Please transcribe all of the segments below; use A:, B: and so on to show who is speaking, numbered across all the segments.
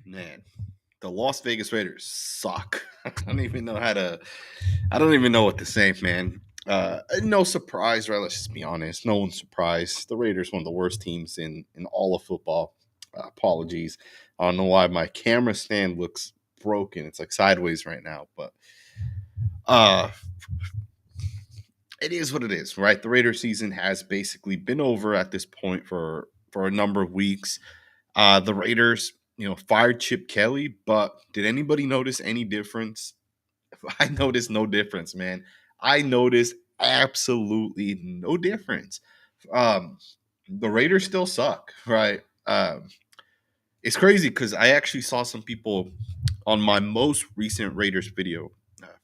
A: Man, the Las Vegas Raiders suck. I don't even know how to. I don't even know what to say, man. No surprise, right? Let's just be honest. No one's surprised. The Raiders, one of the worst teams in all of football. Apologies. I don't know why my camera stand looks broken. It's like sideways right now, but uh, it is what it is, right? The Raider season has basically been over at this point for a number of weeks. The Raiders, fired Chip Kelly, but did anybody notice any difference? I noticed no difference, man. I noticed absolutely no difference. Um, the Raiders still suck, right? It's crazy because I actually saw some people on my most recent Raiders video.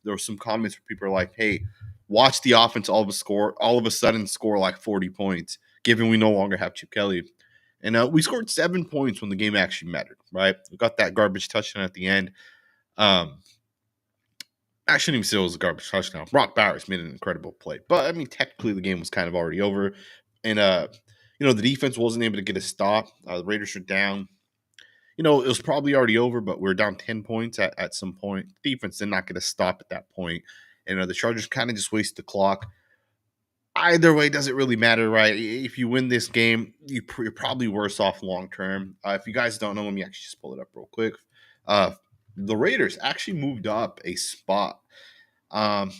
A: There were some comments where people are like, "Hey, watch the offense all of a sudden score like 40 points, given we no longer have Chip Kelly." And we scored 7 points when the game actually mattered, right? We got that garbage touchdown at the end. Um, I shouldn't even say it was a garbage touchdown. Brock Bowers made an incredible play, but I mean, technically the game was kind of already over, and the defense wasn't able to get a stop. The Raiders were down. It was probably already over, but we were down 10 points at some point. Defense did not get a stop at that point, and the Chargers kind of just wasted the clock. Either way, doesn't really matter, right? If you win this game, you're probably worse off long term. If you guys don't know, let me actually just pull it up real quick. Uh, the Raiders actually moved up a spot. Um,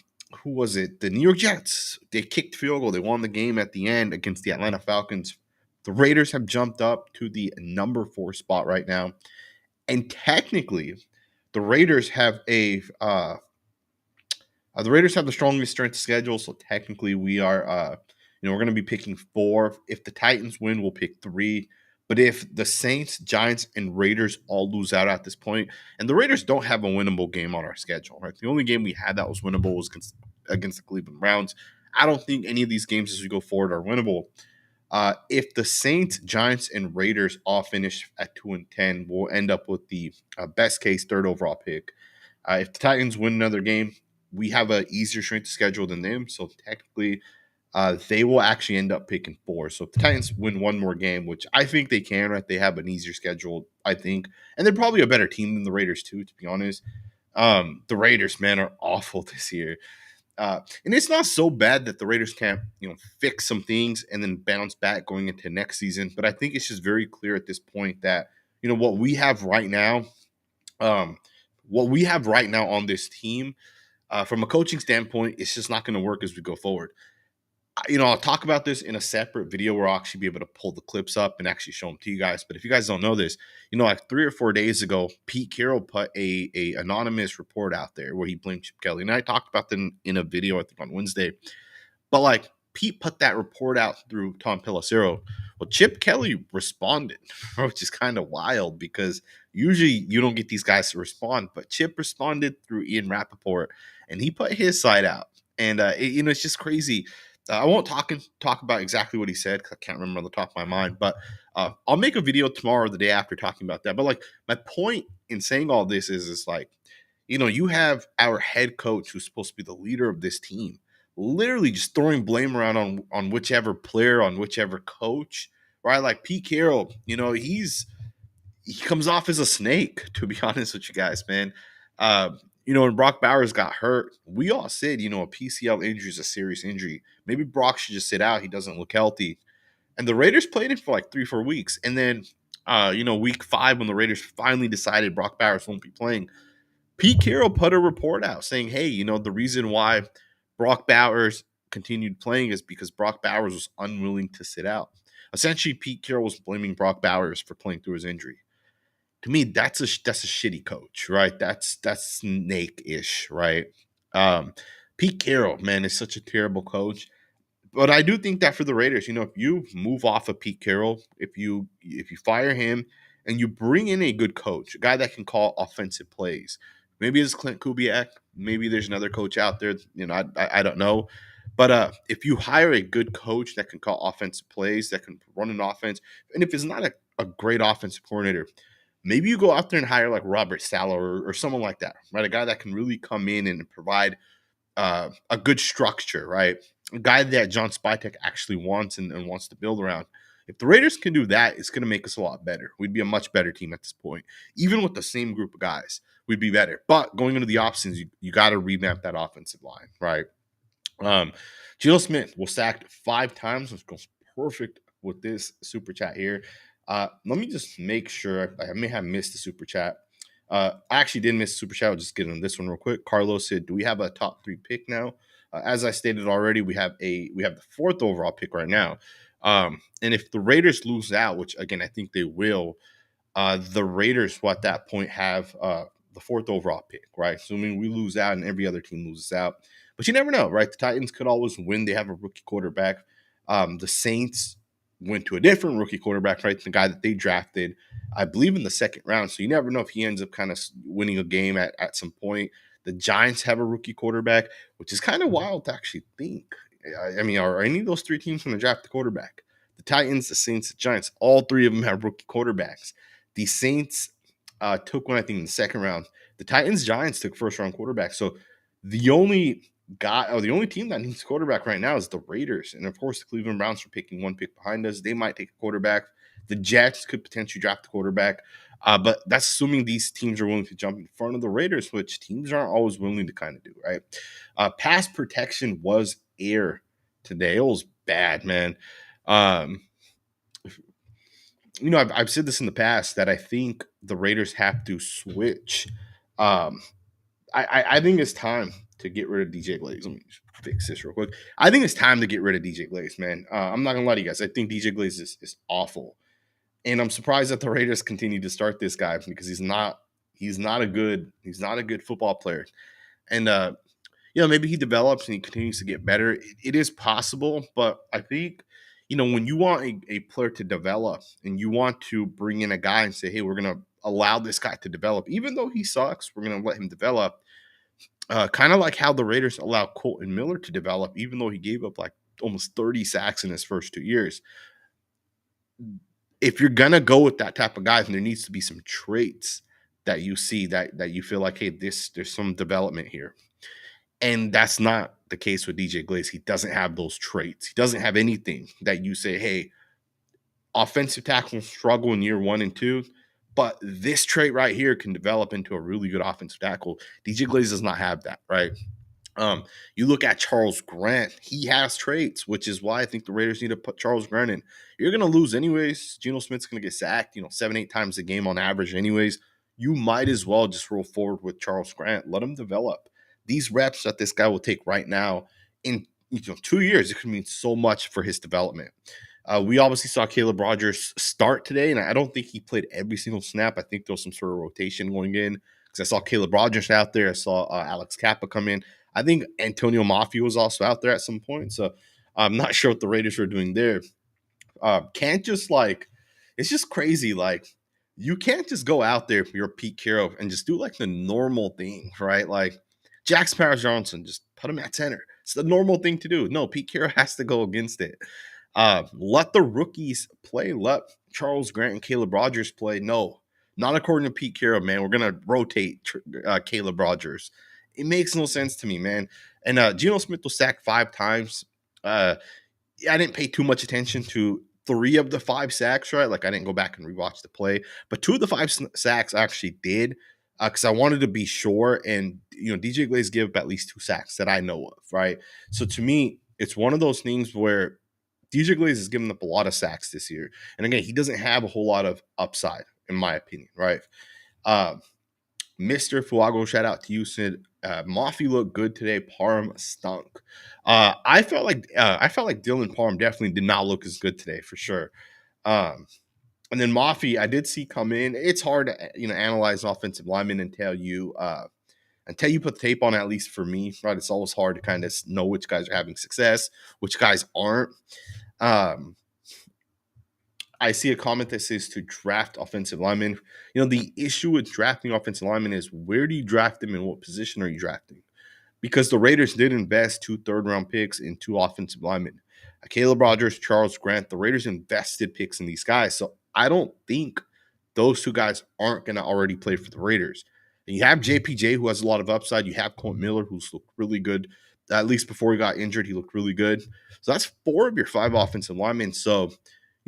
A: who was it? The New York Jets. They kicked field goal. They won the game at the end against the Atlanta Falcons. The Raiders have jumped up to the number 4 spot right now, and technically, the Raiders have the Raiders have the strongest strength schedule, so technically we are, we're going to be picking 4. If the Titans win, we'll pick 3. But if the Saints, Giants, and Raiders all lose out at this point, and the Raiders don't have a winnable game on our schedule, right? The only game we had that was winnable was against the Cleveland Browns. I don't think any of these games as we go forward are winnable. If the Saints, Giants, and Raiders all finish at 2-10, we'll end up with the best case 3rd overall pick. If the Titans win another game, we have an easier strength of schedule than them, so technically they will actually end up picking 4. So if the Titans win one more game, which I think they can, right? They have an easier schedule, I think, and they're probably a better team than the Raiders too, to be honest. The Raiders, man, are awful this year. And it's not so bad that the Raiders can't, fix some things and then bounce back going into next season. But I think it's just very clear at this point that, what we have right now, on this team, from a coaching standpoint, it's just not going to work as we go forward. I'll talk about this in a separate video where I'll actually be able to pull the clips up and actually show them to you guys. But if you guys don't know this, like 3 or 4 days ago, Pete Carroll put a anonymous report out there where he blamed Chip Kelly. And I talked about them in a video, I think, on Wednesday. But like Pete put that report out through Tom Pelissero. Well, Chip Kelly responded, which is kind of wild because usually you don't get these guys to respond. But Chip responded through Ian Rappaport, and he put his side out. And it's just crazy. I won't talk about exactly what he said because I can't remember on the top of my mind. But I'll make a video tomorrow or the day after talking about that. But like my point in saying all this is like, you have our head coach who's supposed to be the leader of this team, literally just throwing blame around on whichever player, on whichever coach, right? Like Pete Carroll, he comes off as a snake, to be honest with you guys, man. When Brock Bowers got hurt, we all said, a PCL injury is a serious injury. Maybe Brock should just sit out. He doesn't look healthy. And the Raiders played him for like 3-4 weeks. And then, week 5, when the Raiders finally decided Brock Bowers won't be playing, Pete Carroll put a report out saying, hey, the reason why Brock Bowers continued playing is because Brock Bowers was unwilling to sit out. Essentially, Pete Carroll was blaming Brock Bowers for playing through his injury. To me, that's a shitty coach, right? That's snake-ish, right? Pete Carroll, man, is such a terrible coach. But I do think that for the Raiders, if you move off of Pete Carroll, if you fire him and you bring in a good coach, a guy that can call offensive plays, maybe it's Clint Kubiak, maybe there's another coach out there, I don't know. But if you hire a good coach that can call offensive plays, that can run an offense, and if it's not a great offensive coordinator, maybe you go out there and hire like Robert Saleh or someone like that, right? A guy that can really come in and provide a good structure, right? A guy that John Spytek actually wants and wants to build around. If the Raiders can do that, it's going to make us a lot better. We'd be a much better team at this point. Even with the same group of guys, we'd be better. But going into the offseason, you got to revamp that offensive line, right? Geno Smith was sacked 5 times, which goes perfect with this super chat here. Let me just make sure. I may have missed the super chat. I actually didn't miss the super chat. I'll just get on this one real quick. Carlos said, "Do we have a top 3 pick now?" As I stated already, we have the 4th overall pick right now. And if the Raiders lose out, which again I think they will, the Raiders will at that point have the 4th overall pick, right? Assuming we lose out and every other team loses out. But you never know, right? The Titans could always win. They have a rookie quarterback. The Saints went to a different rookie quarterback, right? The guy that they drafted, I believe, in the 2nd round. So you never know if he ends up kind of winning a game at some point. The Giants have a rookie quarterback, which is kind of wild to actually think. I mean, are any of those 3 teams going to draft the quarterback? The Titans, the Saints, the Giants, all 3 of them have rookie quarterbacks. The Saints took one, I think, in the 2nd round. The Titans, Giants took 1st-round quarterbacks. So the only team that needs a quarterback right now is the Raiders. And, of course, the Cleveland Browns are picking 1 pick behind us. They might take a quarterback. The Jets could potentially draft a quarterback. But that's assuming these teams are willing to jump in front of the Raiders, which teams aren't always willing to kind of do, right? Pass protection was air today. It was bad, man. I've said this in the past that I think the Raiders have to switch. I think it's time to get rid of DJ Glaze. Let me just fix this real quick. I think it's time to get rid of DJ Glaze, man. I'm not gonna lie to you guys. I think DJ Glaze is awful, and I'm surprised that the Raiders continue to start this guy because he's not a good football player. And maybe he develops and he continues to get better. It is possible, but I think when you want a player to develop and you want to bring in a guy and say, hey, we're gonna allow this guy to develop, even though he sucks, we're gonna let him develop. Kind of like how the Raiders allowed Colton Miller to develop, even though he gave up like almost 30 sacks in his first 2 years. If you're going to go with that type of guy, then there needs to be some traits that you see that you feel like, hey, there's some development here. And that's not the case with DJ Glaze. He doesn't have those traits. He doesn't have anything that you say, hey, offensive tackles struggle in year 1 and 2. But this trait right here can develop into a really good offensive tackle. DJ Glaze does not have that, right? You look at Charles Grant. He has traits, which is why I think the Raiders need to put Charles Grant in. You're going to lose anyways. Geno Smith's going to get sacked, 7-8 times a game on average anyways. You might as well just roll forward with Charles Grant. Let him develop. These reps that this guy will take right now in 2 years, it could mean so much for his development. We obviously saw Caleb Rogers start today, and I don't think he played every single snap. I think there was some sort of rotation going in because I saw Caleb Rogers out there. I saw Alex Kappa come in. I think Antonio Mafia was also out there at some point, so I'm not sure what the Raiders were doing there. Can't just it's just crazy. You can't just go out there if you're Pete Carroll and just do the normal thing, right? Jack Sparrow-Johnson, just put him at center. It's the normal thing to do. No, Pete Carroll has to go against it. Let the rookies play. Let Charles Grant and Caleb Rogers play. No, not according to Pete Carroll, man. We're going to rotate Caleb Rogers. It makes no sense to me, man. And Geno Smith was sacked 5 times. I didn't pay too much attention to 3 of the 5 sacks, right? I didn't go back and rewatch the play. But 2 of the 5 sacks I actually did because I wanted to be sure. And, DJ Glaze gave up at least 2 sacks that I know of, right? So to me, it's one of those things where DJ Glaze has given up a lot of sacks this year. And again, he doesn't have a whole lot of upside, in my opinion, right? Mr. Fuago, shout out to you, said Mafi looked good today. Parham stunk. I felt like Dylan Parham definitely did not look as good today, for sure. And then Mafi, I did see come in. It's hard to analyze offensive linemen until you put the tape on, at least for me, right? It's always hard to kind of know which guys are having success, which guys aren't. I see a comment that says to draft offensive linemen. The issue with drafting offensive linemen is where do you draft them and what position are you drafting? Because the Raiders did invest 2 third-round picks in 2 offensive linemen. Caleb Rogers, Charles Grant, the Raiders invested picks in these guys. So I don't think those 2 guys aren't going to already play for the Raiders. And you have JPJ, who has a lot of upside. You have Colton Miller, who's looked really good. At least before he got injured, he looked really good. So that's 4 of your 5 offensive linemen. So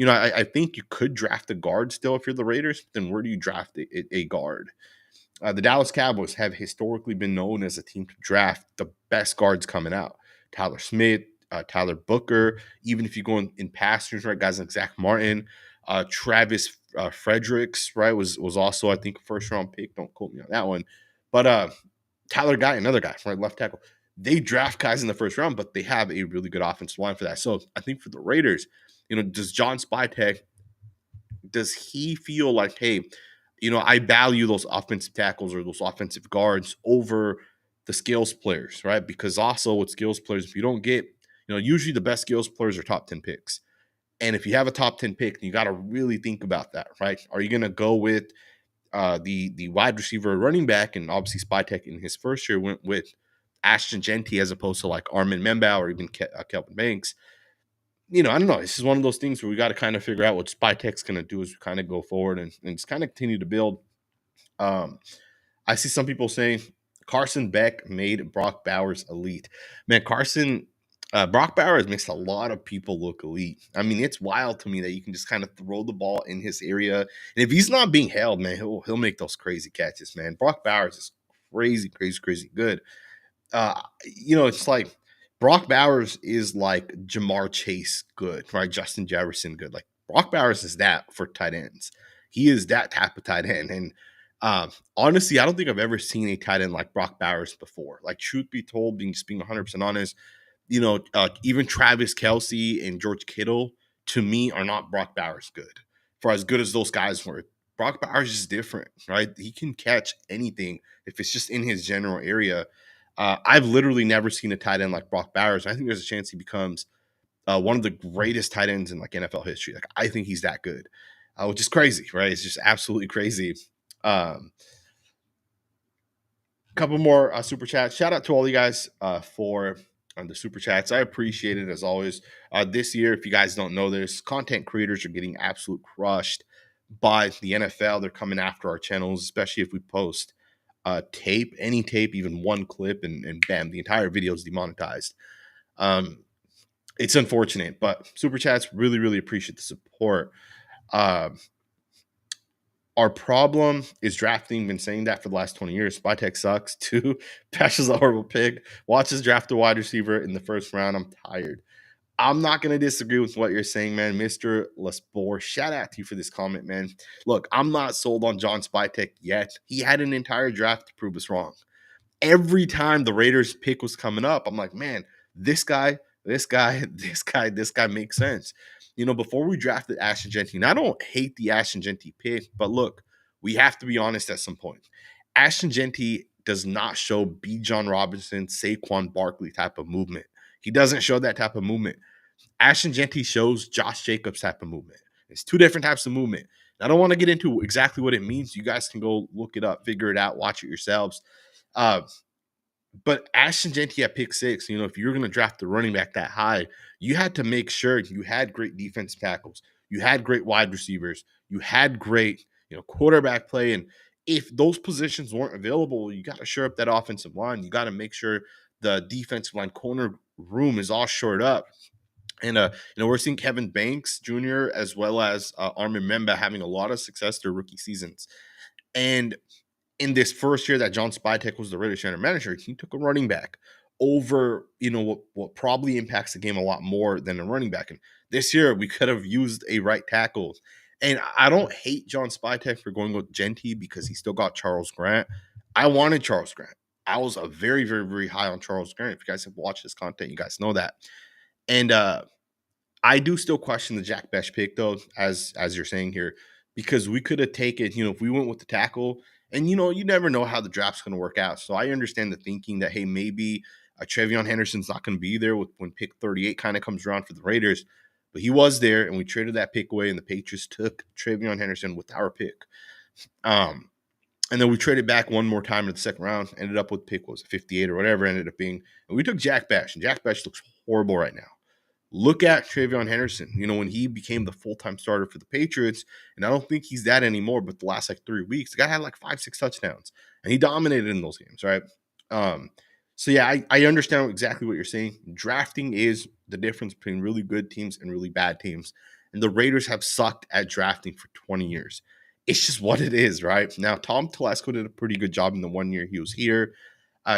A: I think you could draft a guard still if you're the Raiders. Then where do you draft a guard? The Dallas Cowboys have historically been known as a team to draft the best guards coming out. Tyler Smith, Tyler Booker, even if you go in passers, right? Guys like Zach Martin, Travis Fredericks, right? Was also, I think, a first round pick. Don't quote me on that one. But Tyler Guy, another guy, right? Left tackle. They draft guys in the first round, but they have a really good offensive line for that. So I think for the Raiders, does John Spytek, does he feel like, hey, I value those offensive tackles or those offensive guards over the skills players, right? Because also with skills players, if you don't get, usually the best skills players are top 10 picks. And if you have a top 10 pick, you got to really think about that, right? Are you going to go with the wide receiver running back? And obviously Spytek in his first year went with Ashton Jeanty as opposed to like Armin Memba or even Kelvin Banks. I don't know. This is one of those things where we got to kind of figure out what Spytek's going to do as we kind of go forward and just kind of continue to build. I see some people saying Carson Beck made Brock Bowers elite. Man, Brock Bowers makes a lot of people look elite. I mean, it's wild to me that you can just kind of throw the ball in his area. And if he's not being held, man, he'll make those crazy catches, man. Brock Bowers is crazy, crazy, crazy good. It's like Brock Bowers is like Jamar Chase good, right? Justin Jefferson good. Like Brock Bowers is that for tight ends. He is that type of tight end. And honestly, I don't think I've ever seen a tight end like Brock Bowers before. Like, truth be told, being 100% honest, even Travis Kelce and George Kittle, to me, are not Brock Bowers good. For as good as those guys were, Brock Bowers is different, right? He can catch anything if it's just in his general area. I've literally never seen a tight end like Brock Bowers. I think there's a chance he becomes one of the greatest tight ends in like NFL history. Like, I think he's that good, which is crazy, right? It's just absolutely crazy. Couple more super chats. Shout out to all you guys for the super chats. I appreciate it as always. This year, if you guys don't know this, content creators are getting absolute crushed by the NFL. They're coming after our channels, especially if we post tape, any tape, even one clip, and bam, the entire video is demonetized. It's unfortunate, but super chats, really, really appreciate the support. Our problem is drafting. Been saying that for the last 20 years. Spytek sucks. 2, Pesh is a horrible pick. Watches draft a wide receiver in the first round. I'm tired. I'm not going to disagree with what you're saying, man. Mr. Lesbour, shout out to you for this comment, man. Look, I'm not sold on John Spytek yet. He had an entire draft to prove us wrong. Every time the Raiders pick was coming up, I'm like, man, this guy makes sense. Before we drafted Ashton Jeanty, and I don't hate the Ashton Jeanty pick, but look, we have to be honest at some point. Ashton Jeanty does not show Bijan Robinson, Saquon Barkley type of movement. He doesn't show that type of movement. Ashton Jeanty shows Josh Jacobs type of movement. It's 2 different types of movement. I don't want to get into exactly what it means. You guys can go look it up, figure it out, watch it yourselves. But Ashton Jeanty at pick 6, if you're going to draft the running back that high, you had to make sure you had great defensive tackles. You had great wide receivers. You had great, quarterback play. And if those positions weren't available, you got to shore up that offensive line. You got to make sure the defensive line corner room is all shored up. And, we're seeing Kevin Banks Jr. as well as Armin Memba having a lot of success their rookie seasons. And in this first year that John Spytek was the Raiders general manager, he took a running back over, what probably impacts the game a lot more than a running back. And this year we could have used a right tackle. And I don't hate John Spytek for going with Jeanty because he still got Charles Grant. I wanted Charles Grant. I was a very, very, very high on Charles Grant. If you guys have watched this content, you guys know that. And I do still question the Jack Bech pick, though, as you're saying here, because we could have taken, if we went with the tackle, and, you never know how the draft's going to work out. So I understand the thinking that, hey, maybe Trevion Henderson's not going to be there when pick 38 kind of comes around for the Raiders. But he was there, and we traded that pick away, and the Patriots took Trevion Henderson with our pick. And then we traded back one more time in the second round, ended up with pick, was it 58 or whatever, ended up being. And we took Jack Bech, and Jack Bech looks horrible right now. Look at Trevion Henderson, when he became the full-time starter for the Patriots, and I don't think he's that anymore, but the last 3 weeks, the guy had 5-6 touchdowns, and he dominated in those games, right? So yeah, I understand exactly what you're saying. Drafting is the difference between really good teams and really bad teams. And the Raiders have sucked at drafting for 20 years. It's just what it is, right? Now, Tom Telesco did a pretty good job in the 1 year he was here.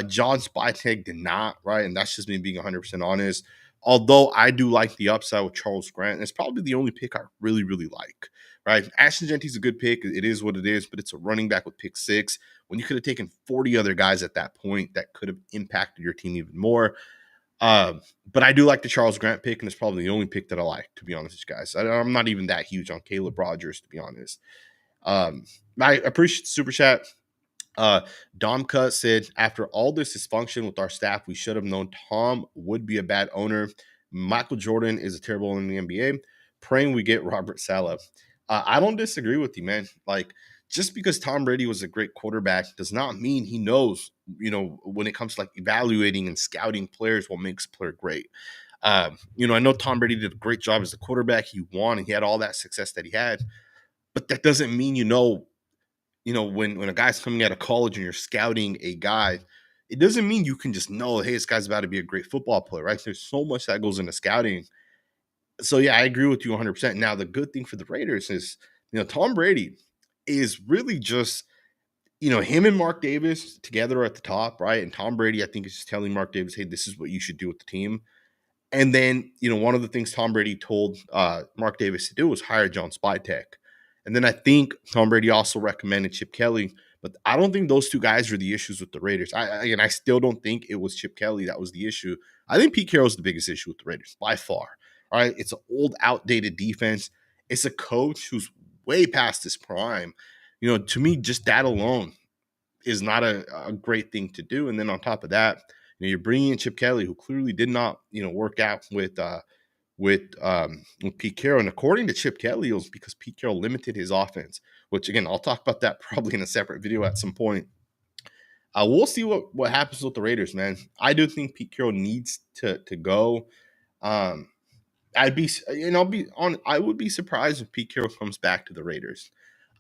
A: John Spytek did not, right? And that's just me being 100% honest. Although I do like the upside with Charles Grant, and it's probably the only pick I really, really like, right? Ashton Jeanty's a good pick. It is what it is, but it's a running back with pick 6 when you could have taken 40 other guys at that point that could have impacted your team even more. But I do like the Charles Grant pick, and it's probably the only pick that I like, to be honest with you guys. I'm not even that huge on Caleb Rogers, to be honest. I appreciate the super chat. Dom Cut said, after all this dysfunction with our staff, we should have known Tom would be a bad owner. Michael Jordan is a terrible owner in the NBA. Praying we get Robert Saleh. I don't disagree with you, man. Like, just because Tom Brady was a great quarterback does not mean he knows, when it comes to like evaluating and scouting players, what makes a player great. I know Tom Brady did a great job as a quarterback. He won and he had all that success that he had. But that doesn't mean when a guy's coming out of college and you're scouting a guy, it doesn't mean you can just know, hey, this guy's about to be a great football player, right? There's so much that goes into scouting. So yeah, I agree with you 100%. Now, the good thing for the Raiders is, Tom Brady is really just, him and Mark Davis together at the top, right? And Tom Brady, I think, is just telling Mark Davis, hey, this is what you should do with the team. And then, one of the things Tom Brady told Mark Davis to do was hire John Spytek. And then I think Tom Brady also recommended Chip Kelly. But I don't think those two guys are the issues with the Raiders. I still don't think it was Chip Kelly that was the issue. I think Pete Carroll's the biggest issue with the Raiders by far. All right. It's an old, outdated defense. It's a coach who's way past his prime. To me, just that alone is not a great thing to do. And then on top of that, you're bringing in Chip Kelly, who clearly did not, work out with Pete Carroll. And according to Chip Kelly, it was because Pete Carroll limited his offense, which again, I'll talk about that probably in a separate video at some point. We'll see what happens with the Raiders, man. I do think Pete Carroll needs to go. I'd be, I would be surprised if Pete Carroll comes back to the Raiders.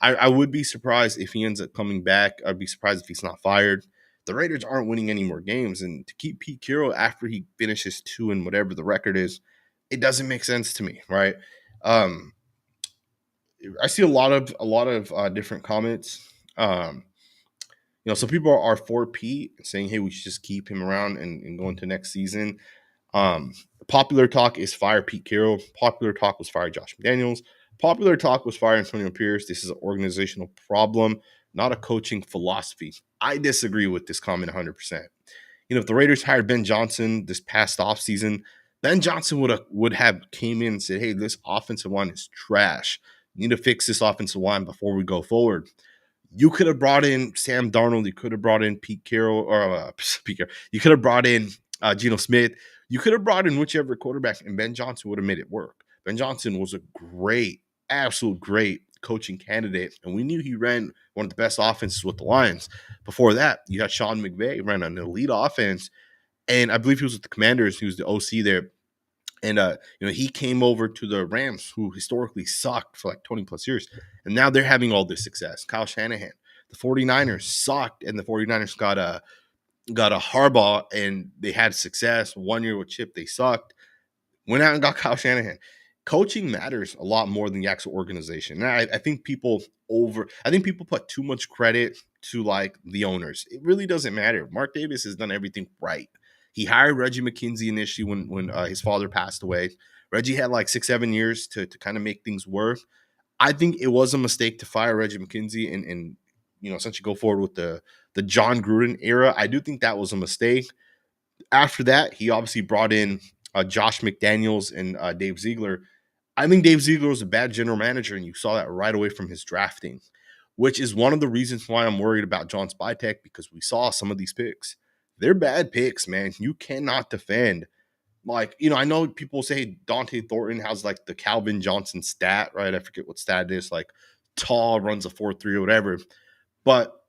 A: I would be surprised if he ends up coming back. I'd be surprised if he's not fired. The Raiders aren't winning any more games, and to keep Pete Carroll after he finishes 2 and whatever the record is, it doesn't make sense to me, right? I see a lot of different comments. Some people are for Pete, saying, hey, we should just keep him around and go into next season. Popular talk is fire Pete Carroll. Popular talk was fire Josh McDaniels. Popular talk was fire Antonio Pierce. This is an organizational problem, not a coaching philosophy. I disagree with this comment 100%. If the Raiders hired Ben Johnson this past offseason, Ben Johnson would have came in and said, hey, this offensive line is trash. You need to fix this offensive line before we go forward. You could have brought in Sam Darnold. You could have brought in Pete Carroll or Pete Carroll. You could have brought in Geno Smith. You could have brought in whichever quarterback, and Ben Johnson would have made it work. Ben Johnson was a absolute great coaching candidate, and we knew he ran one of the best offenses with the Lions. Before that, you had Sean McVay ran an elite offense, and I believe he was with the Commanders. He was the OC there. And, he came over to the Rams, who historically sucked for like 20 plus years. And now they're having all this success. Kyle Shanahan, the 49ers sucked, and the 49ers got a Harbaugh, and they had success. 1 year with Chip, they sucked. Went out and got Kyle Shanahan. Coaching matters a lot more than the actual organization. And I think people put too much credit to like the owners. It really doesn't matter. Mark Davis has done everything right. He hired Reggie McKenzie initially when his father passed away. Reggie had like 6-7 years to kind of make things work. I think it was a mistake to fire Reggie McKenzie and essentially go forward with the John Gruden era. I do think that was a mistake. After that, he obviously brought in Josh McDaniels and Dave Ziegler. I think Dave Ziegler was a bad general manager, and you saw that right away from his drafting, which is one of the reasons why I'm worried about John Spytek, because we saw some of these picks. They're bad picks, man. You cannot defend. Like, I know people say Dante Thornton has like the Calvin Johnson stat, right? I forget what stat it is, like tall, runs a 4.3 or whatever. But,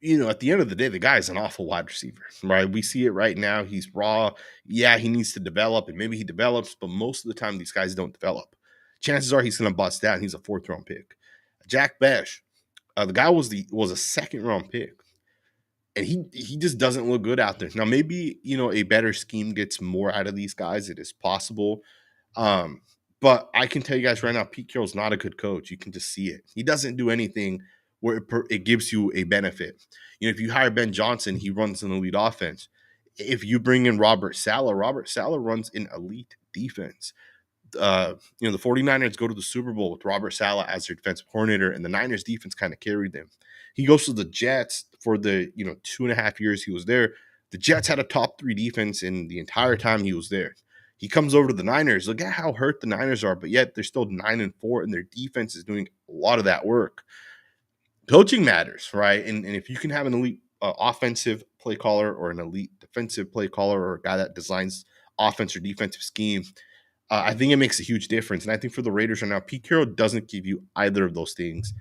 A: at the end of the day, the guy is an awful wide receiver, right? We see it right now. He's raw. Yeah, he needs to develop, and maybe he develops, but most of the time these guys don't develop. Chances are he's going to bust out, and he's a 4th-round pick. Jack Bech, the guy was a 2nd-round pick. and he just doesn't look good out there. Now, maybe a better scheme gets more out of these guys. It is possible, um, but I can tell you guys right now, Pete Carroll's not a good coach. You can just see it. He doesn't do anything where it gives you a benefit. If you hire Ben Johnson, he runs an elite offense. If you bring in Robert Saleh runs an elite defense. The 49ers go to the Super Bowl with Robert Saleh as their defensive coordinator, and the Niners defense kind of carried them. He goes to the Jets for the 2.5 years he was there. The Jets had a top 3 defense in the entire time he was there. He comes over to the Niners. Look at how hurt the Niners are, but yet they're still 9-4, and their defense is doing a lot of that work. Coaching matters, right? And if you can have an elite offensive play caller or an elite defensive play caller or a guy that designs offense or defensive scheme, I think it makes a huge difference. And I think for the Raiders right now, Pete Carroll doesn't give you either of those things.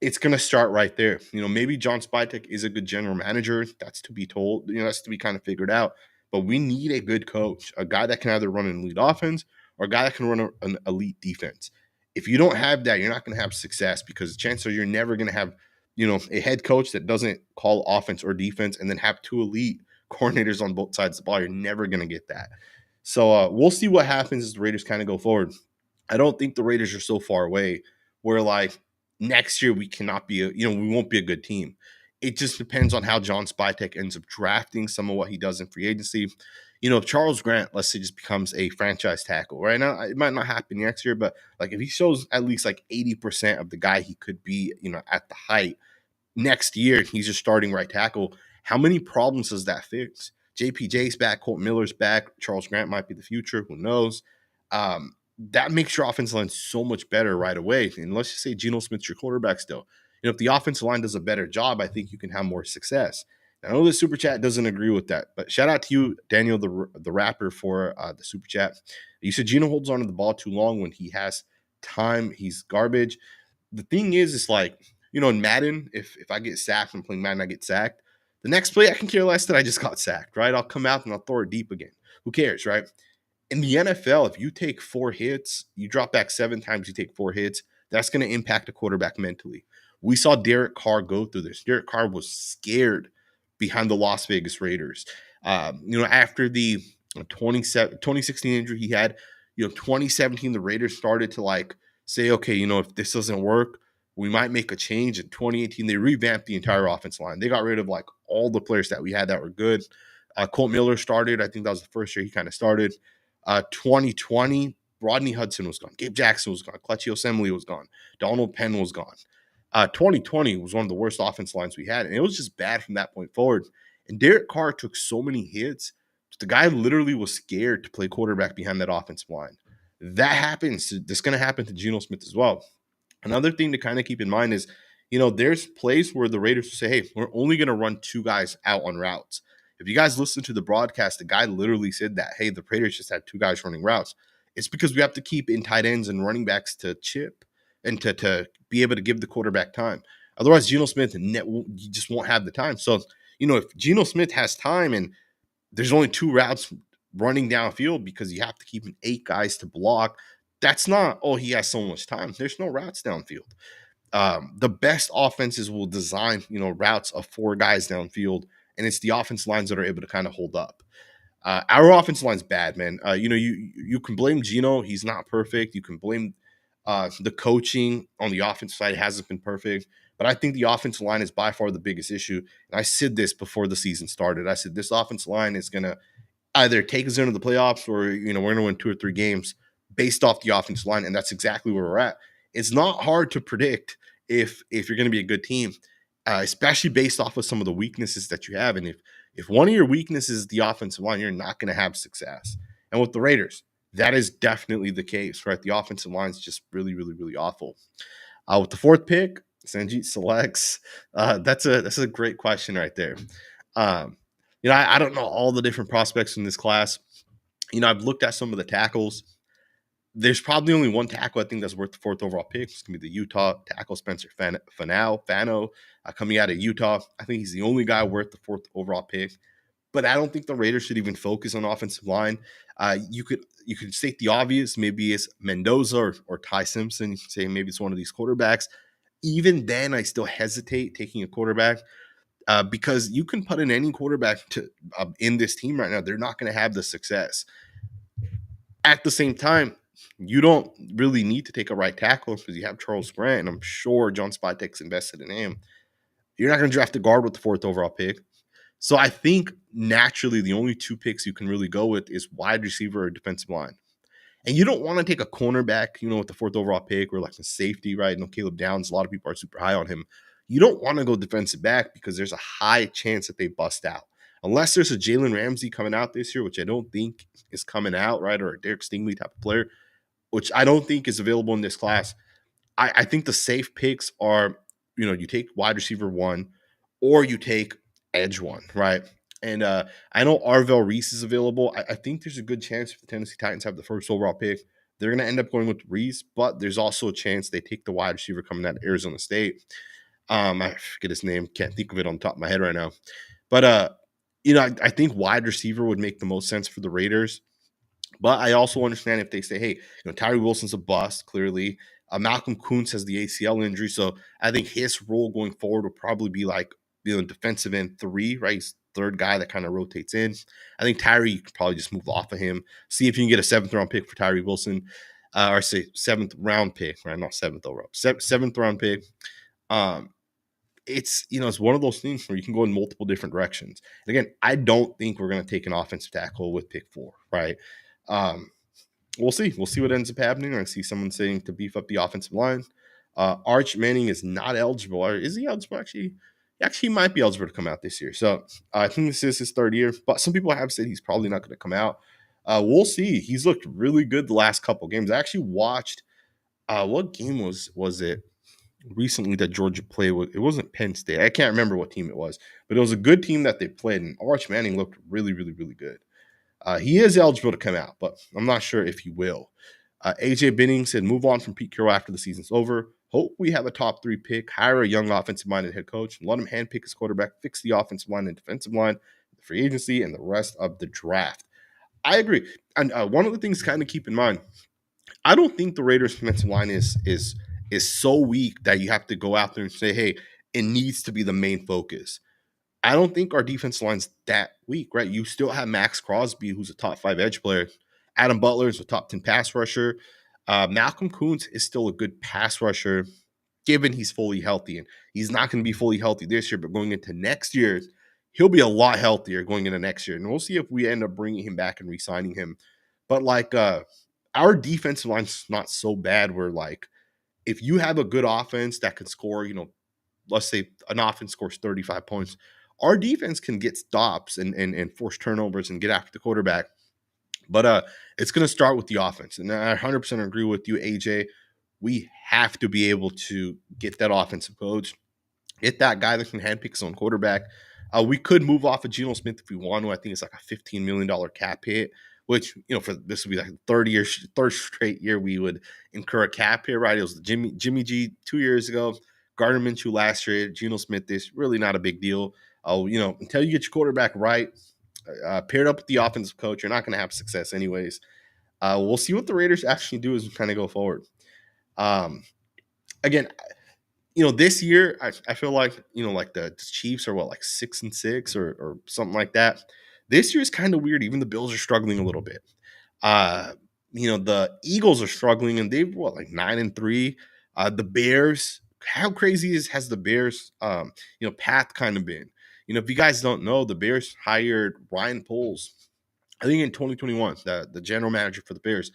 A: It's going to start right there. Maybe John Spytek is a good general manager. That's to be told. That's to be kind of figured out. But we need a good coach, a guy that can either run an elite offense or a guy that can run an elite defense. If you don't have that, you're not going to have success, because chances are you're never going to have, a head coach that doesn't call offense or defense and then have 2 elite coordinators on both sides of the ball. You're never going to get that. So we'll see what happens as the Raiders kind of go forward. I don't think the Raiders are so far away where next year we cannot be we won't be a good team. It just depends on how John Spytek ends up drafting some of what he does in free agency. If Charles Grant, let's say, just becomes a franchise tackle right now, it might not happen next year, but if he shows at least 80% of the guy he could be, at the height next year, he's just starting right tackle. How many problems does that fix? JPJ's back, Colt Miller's back, Charles Grant might be the future, who knows? That makes your offensive line so much better right away. And let's just say Geno Smith's your quarterback still. If the offensive line does a better job, I think you can have more success. Now, I know the Super Chat doesn't agree with that, but shout out to you, Daniel, the rapper, for the Super Chat. You said Geno holds on to the ball too long when he has time. He's garbage. The thing is, it's in Madden, if I get sacked and playing Madden, I get sacked. The next play, I can care less that I just got sacked, right? I'll come out and I'll throw it deep again. Who cares, right? In the NFL, if you take 4 hits, you drop back 7 times, you take 4 hits, that's going to impact a quarterback mentally. We saw Derek Carr go through this. Derek Carr was scared behind the Las Vegas Raiders. After the 2016 injury he had, 2017, the Raiders started to say, okay, if this doesn't work, we might make a change. In 2018, they revamped the entire offensive line. They got rid of all the players that we had that were good. Colt Miller started. I think that was the first year he kind of started. 2020, Rodney Hudson was gone. Gabe Jackson was gone. Clutchy Osemele was gone. Donald Penn was gone. 2020 was one of the worst offensive lines we had, and it was just bad from that point forward. And Derek Carr took so many hits. The guy literally was scared to play quarterback behind that offensive line. That happens. That's going to happen to Geno Smith as well. Another thing to kind of keep in mind is, there's plays where the Raiders will say, hey, we're only going to run 2 guys out on routes. If you guys listen to the broadcast, the guy literally said that, hey, the Raiders just had 2 guys running routes. It's because we have to keep in tight ends and running backs to chip and to be able to give the quarterback time. Otherwise, Geno Smith, you just won't have the time. So, if Geno Smith has time and there's only 2 routes running downfield because you have to keep 8 guys to block, that's not, oh, he has so much time. There's no routes downfield. The best offenses will design, routes of 4 guys downfield, and it's the offense lines that are able to kind of hold up. Our offensive line's bad, man. You can blame Geno. He's not perfect. You can blame the coaching on the offensive side. It hasn't been perfect. But I think the offensive line is by far the biggest issue. And I said this before the season started. I said this offensive line is going to either take us into the playoffs or, we're going to win 2 or 3 games based off the offensive line. And that's exactly where we're at. It's not hard to predict if you're going to be a good team, especially based off of some of the weaknesses that you have. And if one of your weaknesses is the offensive line, you're not going to have success. And with the Raiders, that is definitely the case, right? The offensive line is just really, really, really awful. With the 4th pick, Sanjit selects. That's a great question right there. I don't know all the different prospects in this class. I've looked at some of the tackles. There's probably only one tackle I think that's worth the 4th overall pick. It's going to be the Utah tackle, Spencer Fano, coming out of Utah. I think he's the only guy worth the 4th overall pick. But I don't think the Raiders should even focus on offensive line. You could state the obvious. Maybe it's Mendoza or Ty Simpson. You can say maybe it's one of these quarterbacks. Even then, I still hesitate taking a quarterback. because you can put in any quarterback to in this team right now, they're not going to have the success. At the same time, you don't really need to take a right tackle because you have Charles Grant, and I'm sure John Spytek's invested in him. You're not going to draft a guard with the 4th overall pick. So I think naturally the only 2 picks you can really go with is wide receiver or defensive line. And you don't want to take a cornerback, with the 4th overall pick, or like a safety, right? Caleb Downs, a lot of people are super high on him. You don't want to go defensive back because there's a high chance that they bust out. Unless there's a Jalen Ramsey coming out this year, which I don't think is coming out, right? Or a Derek Stingley type of player, which I don't think is available in this class. I think the safe picks are, you take wide receiver 1 or you take edge 1, right? And I know Arvell Reese is available. I think there's a good chance if the Tennessee Titans have the 1st overall pick, they're going to end up going with Reese, but there's also a chance they take the wide receiver coming out of Arizona State. I forget his name. Can't think of it on the top of my head right now. But, I think wide receiver would make the most sense for the Raiders. But I also understand if they say, hey, Tyree Wilson's a bust, clearly. Malcolm Koonce has the ACL injury, so I think his role going forward will probably be like, defensive end 3, right? He's the 3rd guy that kind of rotates in. I think Tyree, you could probably just move off of him, see if you can get a 7th round pick for Tyree Wilson, or say 7th round pick, right? Not 7th overall, 7th round pick. It's one of those things where you can go in multiple different directions. And again, I don't think we're going to take an offensive tackle with pick 4, right? We'll see. We'll see what ends up happening. I see someone saying to beef up the offensive line. Arch Manning is not eligible. Or is he eligible? Actually, he might be eligible to come out this year. So I think this is his 3rd year. But some people have said he's probably not going to come out. We'll see. He's looked really good the last couple games. I actually watched. What game was it recently that Georgia played with? It wasn't Penn State. I can't remember what team it was, but it was a good team that they played. And Arch Manning looked really, really, really good. He is eligible to come out, but I'm not sure if he will. AJ Binning said, move on from Pete Carroll after the season's over. Hope we have a top 3 pick, hire a young offensive-minded head coach, and let him handpick his quarterback, fix the offensive line and defensive line, the free agency, and the rest of the draft. I agree. And one of the things to kind of keep in mind, I don't think the Raiders' defensive line is so weak that you have to go out there and say, hey, it needs to be the main focus. I don't think our defense line's that weak, right? You still have Maxx Crosby, who's a top 5 edge player. Adam Butler is a top 10 pass rusher. Malcolm Koonce is still a good pass rusher, given he's fully healthy. And he's not going to be fully healthy this year, but going into next year, he'll be a lot healthier going into next year. And we'll see if we end up bringing him back and re-signing him. But our defensive line's not so bad where if you have a good offense that can score, let's say an offense scores 35 points, our defense can get stops and force turnovers and get after the quarterback. But it's going to start with the offense. And I 100% agree with you, AJ. We have to be able to get that offensive coach, get that guy that can handpick his own quarterback. We could move off of Geno Smith if we want to. I think it's like a $15 million cap hit, which, for this would be like the 3rd straight year we would incur a cap hit, right? It was Jimmy G 2 years ago, Gardner Minshew last year, Geno Smith this, really not a big deal. Until you get your quarterback right, paired up with the offensive coach, you're not going to have success anyways. We'll see what the Raiders actually do as we kind of go forward. Again, this year, I feel like, like the Chiefs are 6-6 or something like that. This year is kind of weird. Even the Bills are struggling a little bit. The Eagles are struggling, and they've 9-3. The Bears, how crazy has the Bears, path kind of been? If you guys don't know, the Bears hired Ryan Poles, I think in 2021, the general manager for the Bears.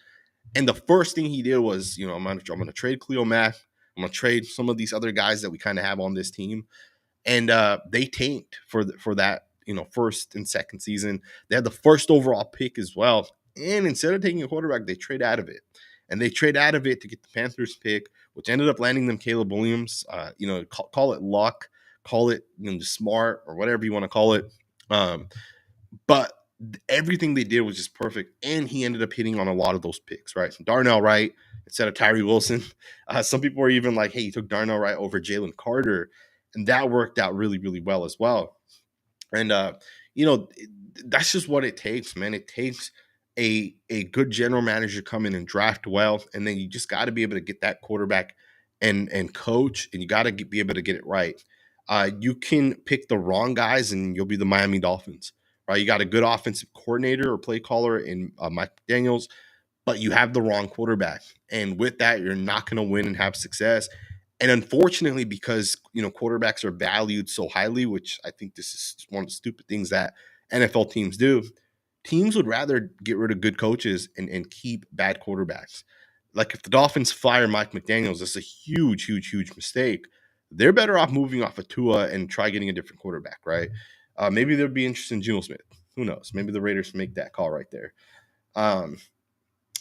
A: And the first thing he did was, I'm going to trade Khalil Mack. I'm going to trade some of these other guys that we kind of have on this team. And they tanked for that, 1st and 2nd season. They had the 1st overall pick as well. And instead of taking a quarterback, they trade out of it. And they trade out of it to get the Panthers pick, which ended up landing them Caleb Williams. Call it luck, call it just smart, or whatever you want to call it. But everything they did was just perfect. And he ended up hitting on a lot of those picks, right? So Darnell Wright instead of Tyree Wilson. Some people were even like, hey, you took Darnell Wright over Jalen Carter. And that worked out really, really well as well. And, that's just what it takes, man. It takes a good general manager to come in and draft well. And then you just got to be able to get that quarterback and coach, and you got to be able to get it right. You can pick the wrong guys and you'll be the Miami Dolphins, right? You got a good offensive coordinator or play caller in Mike McDaniels, but you have the wrong quarterback. And with that, you're not going to win and have success. And unfortunately, because quarterbacks are valued so highly, which I think this is one of the stupid things that NFL teams do, teams would rather get rid of good coaches and keep bad quarterbacks. Like if the Dolphins fire Mike McDaniels, that's a huge, huge, huge mistake. They're better off moving off of Tua and try getting a different quarterback, right? Maybe they'd be interested in Geno Smith. Who knows? Maybe the Raiders make that call right there. Um,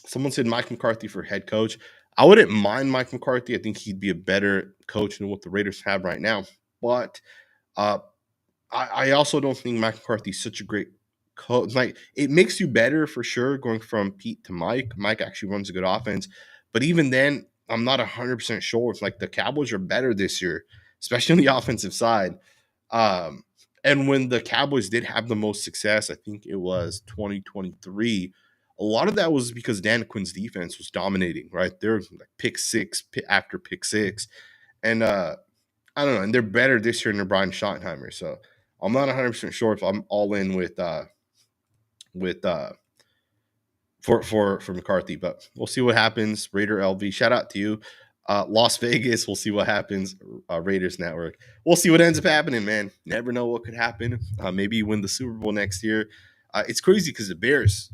A: Someone said Mike McCarthy for head coach. I wouldn't mind Mike McCarthy. I think he'd be a better coach than what the Raiders have right now. But uh, I also don't think Mike McCarthy's such a great coach. Like it makes you better for sure going from Pete to Mike. Mike actually runs a good offense, but even then, I'm not 100% sure if like the Cowboys are better this year, especially on the offensive side. Um, and when the Cowboys did have the most success, I think it was 2023. A lot of that was because Dan Quinn's defense was dominating, right? They're like pick six after pick six. And I don't know, and they're better this year than Brian Schottenheimer. So I'm not 100% sure if I'm all in with for McCarthy, but we'll see what happens. Raider LV, shout out to you. Las Vegas, we'll see what happens. Raiders Network, we'll see what ends up happening, man. Never know what could happen. Maybe you win the Super Bowl next year. It's crazy because the Bears,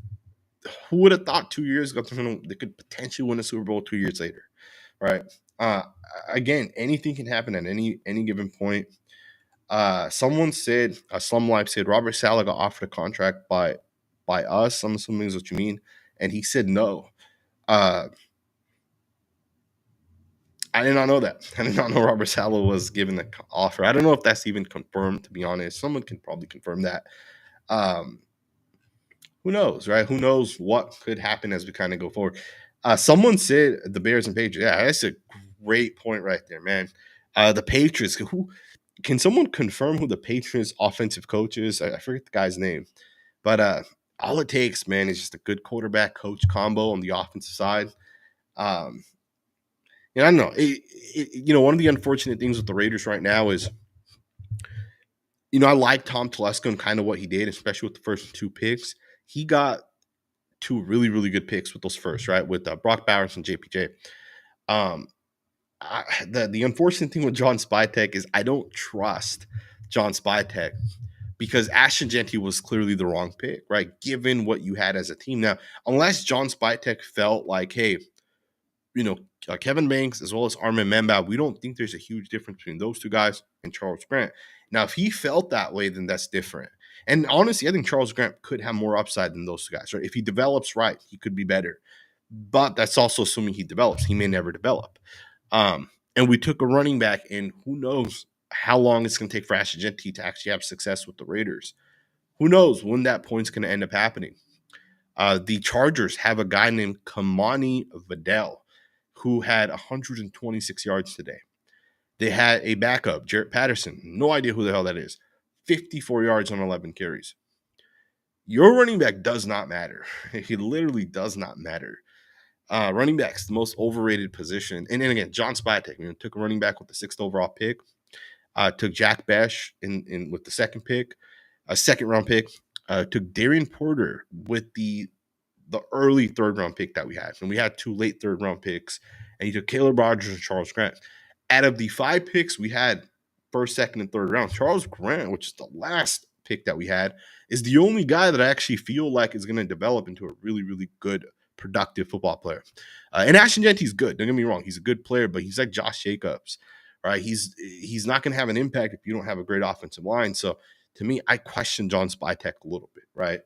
A: who would have thought 2 years ago they could potentially win a Super Bowl 2 years later, right? Uh, Again, anything can happen at any given point. Someone said, Slum Life said, Robert Saleh got offered a contract by us. I'm assuming is what you mean, and he said no. Uh, I did not know that. I did not know Robert Saleh was given the offer. I don't know if that's even confirmed. To be honest, someone can probably confirm that. Um, who knows, right? Who knows what could happen as we kind of go forward. Someone said the Bears and Patriots. Yeah, that's a great point right there, man. The Patriots. Who can someone confirm who the Patriots offensive coach is? I forget the guy's name, but all it takes, man, is just a good quarterback coach combo on the offensive side. Um, and I don't know. One of the unfortunate things with the Raiders right now is, I like Tom Telesco and kind of what he did, especially with the first two picks. He got two really, really good picks with those first, right? With Brock Bowers and JPJ. Um, the unfortunate thing with John Spytek is I don't trust John Spytek because Ashton Jeanty was clearly the wrong pick, right? Given what you had as a team. Now, unless John Spytek felt like, hey, Kevin Banks as well as Armin Memba, we don't think there's a huge difference between those two guys and Charles Grant. Now, if he felt that way, then that's different. And honestly, I think Charles Grant could have more upside than those two guys, right? If he develops right, he could be better. But that's also assuming he develops. He may never develop. And we took a running back, and who knows how long it's going to take for Ashton Jeanty to actually have success with the Raiders. Who knows when that point's going to end up happening. The Chargers have a guy named Kamani Vidal who had 126 yards today. They had a backup, Jarrett Patterson. No idea who the hell that is. 54 yards on 11 carries. Your running back does not matter. He literally does not matter. Running back's the most overrated position. And then again, John Spytek, took a running back with the 6th overall pick. Took Jack Bech in with the second pick, a second round pick. Took Darian Porter with the early 3rd round pick that we had. And we had 2 late 3rd round picks. And he took Caleb Rogers and Charles Grant. Out of the 5 picks we had, 1st, 2nd, and 3rd round, Charles Grant, which is the last pick that we had, is the only guy that I actually feel like is going to develop into a really, really good, productive football player. And Ashton Jeanty's good. Don't get me wrong. He's a good player, but he's like Josh Jacobs, right? He's not going to have an impact if you don't have a great offensive line. So to me, I question John Spytek a little bit, right?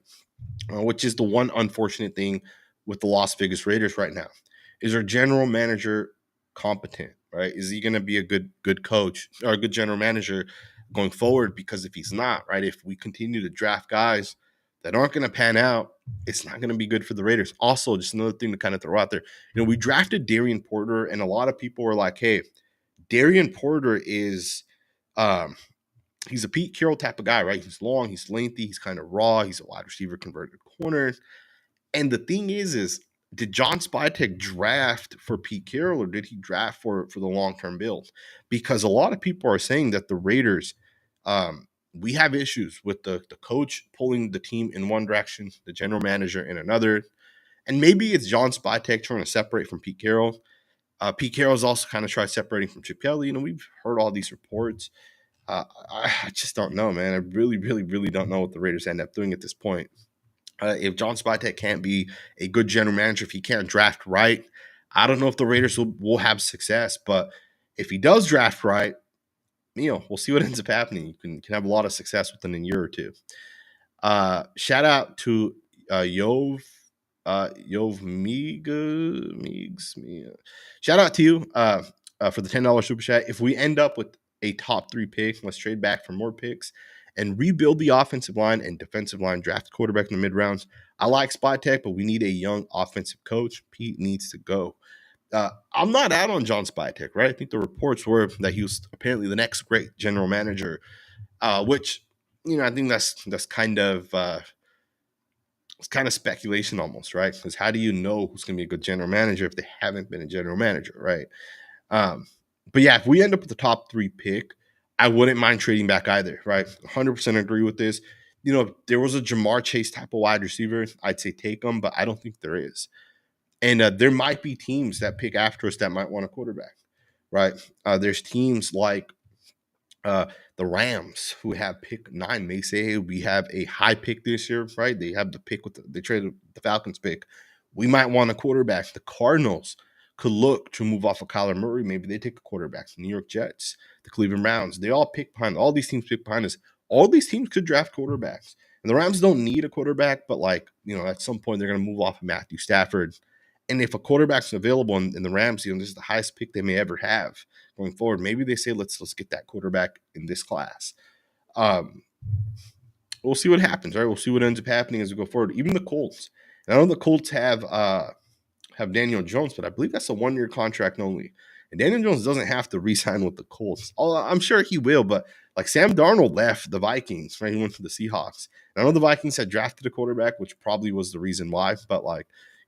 A: Which is the one unfortunate thing with the Las Vegas Raiders right now. Is our general manager competent, right? Is he going to be a good coach or a good general manager going forward? Because if he's not, right, if we continue to draft guys that aren't going to pan out, it's not going to be good for the Raiders. Also, just another thing to kind of throw out there, we drafted Darian Porter, and a lot of people were like, hey, Darian Porter is he's a Pete Carroll type of guy, right? He's long, he's lengthy, he's kind of raw, he's a wide receiver converted corner. And the thing is did John Spytek draft for Pete Carroll or did he draft for the long term build? Because a lot of people are saying that the Raiders, we have issues with the coach pulling the team in one direction, the general manager in another, and maybe it's John Spytek trying to separate from Pete Carroll. Pete Carroll's also kind of tried separating from Chip Kelly. You know, we've heard all these reports. I just don't know, man. I really, really, really don't know what the Raiders end up doing at this point. If John Spytek can't be a good general manager, if he can't draft right, I don't know if the Raiders will have success. But if he does draft right, we'll see what ends up happening. You can have a lot of success within a year or two. Shout out to Yov Migs. Shout out to you for the $10 super chat. If we end up with a top 3 pick, let's trade back for more picks and rebuild the offensive line and defensive line, draft quarterback in the mid rounds. I like Spytek, but we need a young offensive coach. Pete needs to go. I'm not out on John Spytek, right? I think the reports were that he was apparently the next great general manager, which I think that's kind of it's kind of speculation almost, right? Because how do you know who's going to be a good general manager if they haven't been a general manager, right? But yeah, if we end up with the top 3 pick, I wouldn't mind trading back either, right? 100% agree with this. If there was a Jamar Chase type of wide receiver, I'd say take him, but I don't think there is. And there might be teams that pick after us that might want a quarterback, right? There's teams like the Rams who have pick 9 may say, hey, we have a high pick this year, right? They have the pick they traded the Falcons pick. We might want a quarterback. The Cardinals could look to move off of Kyler Murray. Maybe they take a quarterback. The New York Jets, the Cleveland Browns, they all pick behind. All these teams pick behind us. All these teams could draft quarterbacks. And the Rams don't need a quarterback, but at some point they're going to move off of Matthew Stafford. And if a quarterback's available in the Rams, this is the highest pick they may ever have going forward. Maybe they say let's get that quarterback in this class. We'll see what happens, right? We'll see what ends up happening as we go forward. Even the Colts. And I know the Colts have Daniel Jones, but I believe that's a 1-year contract only. And Daniel Jones doesn't have to re-sign with the Colts. I'm sure he will, but Sam Darnold left the Vikings, right? He went to the Seahawks. And I know the Vikings had drafted a quarterback, which probably was the reason why, but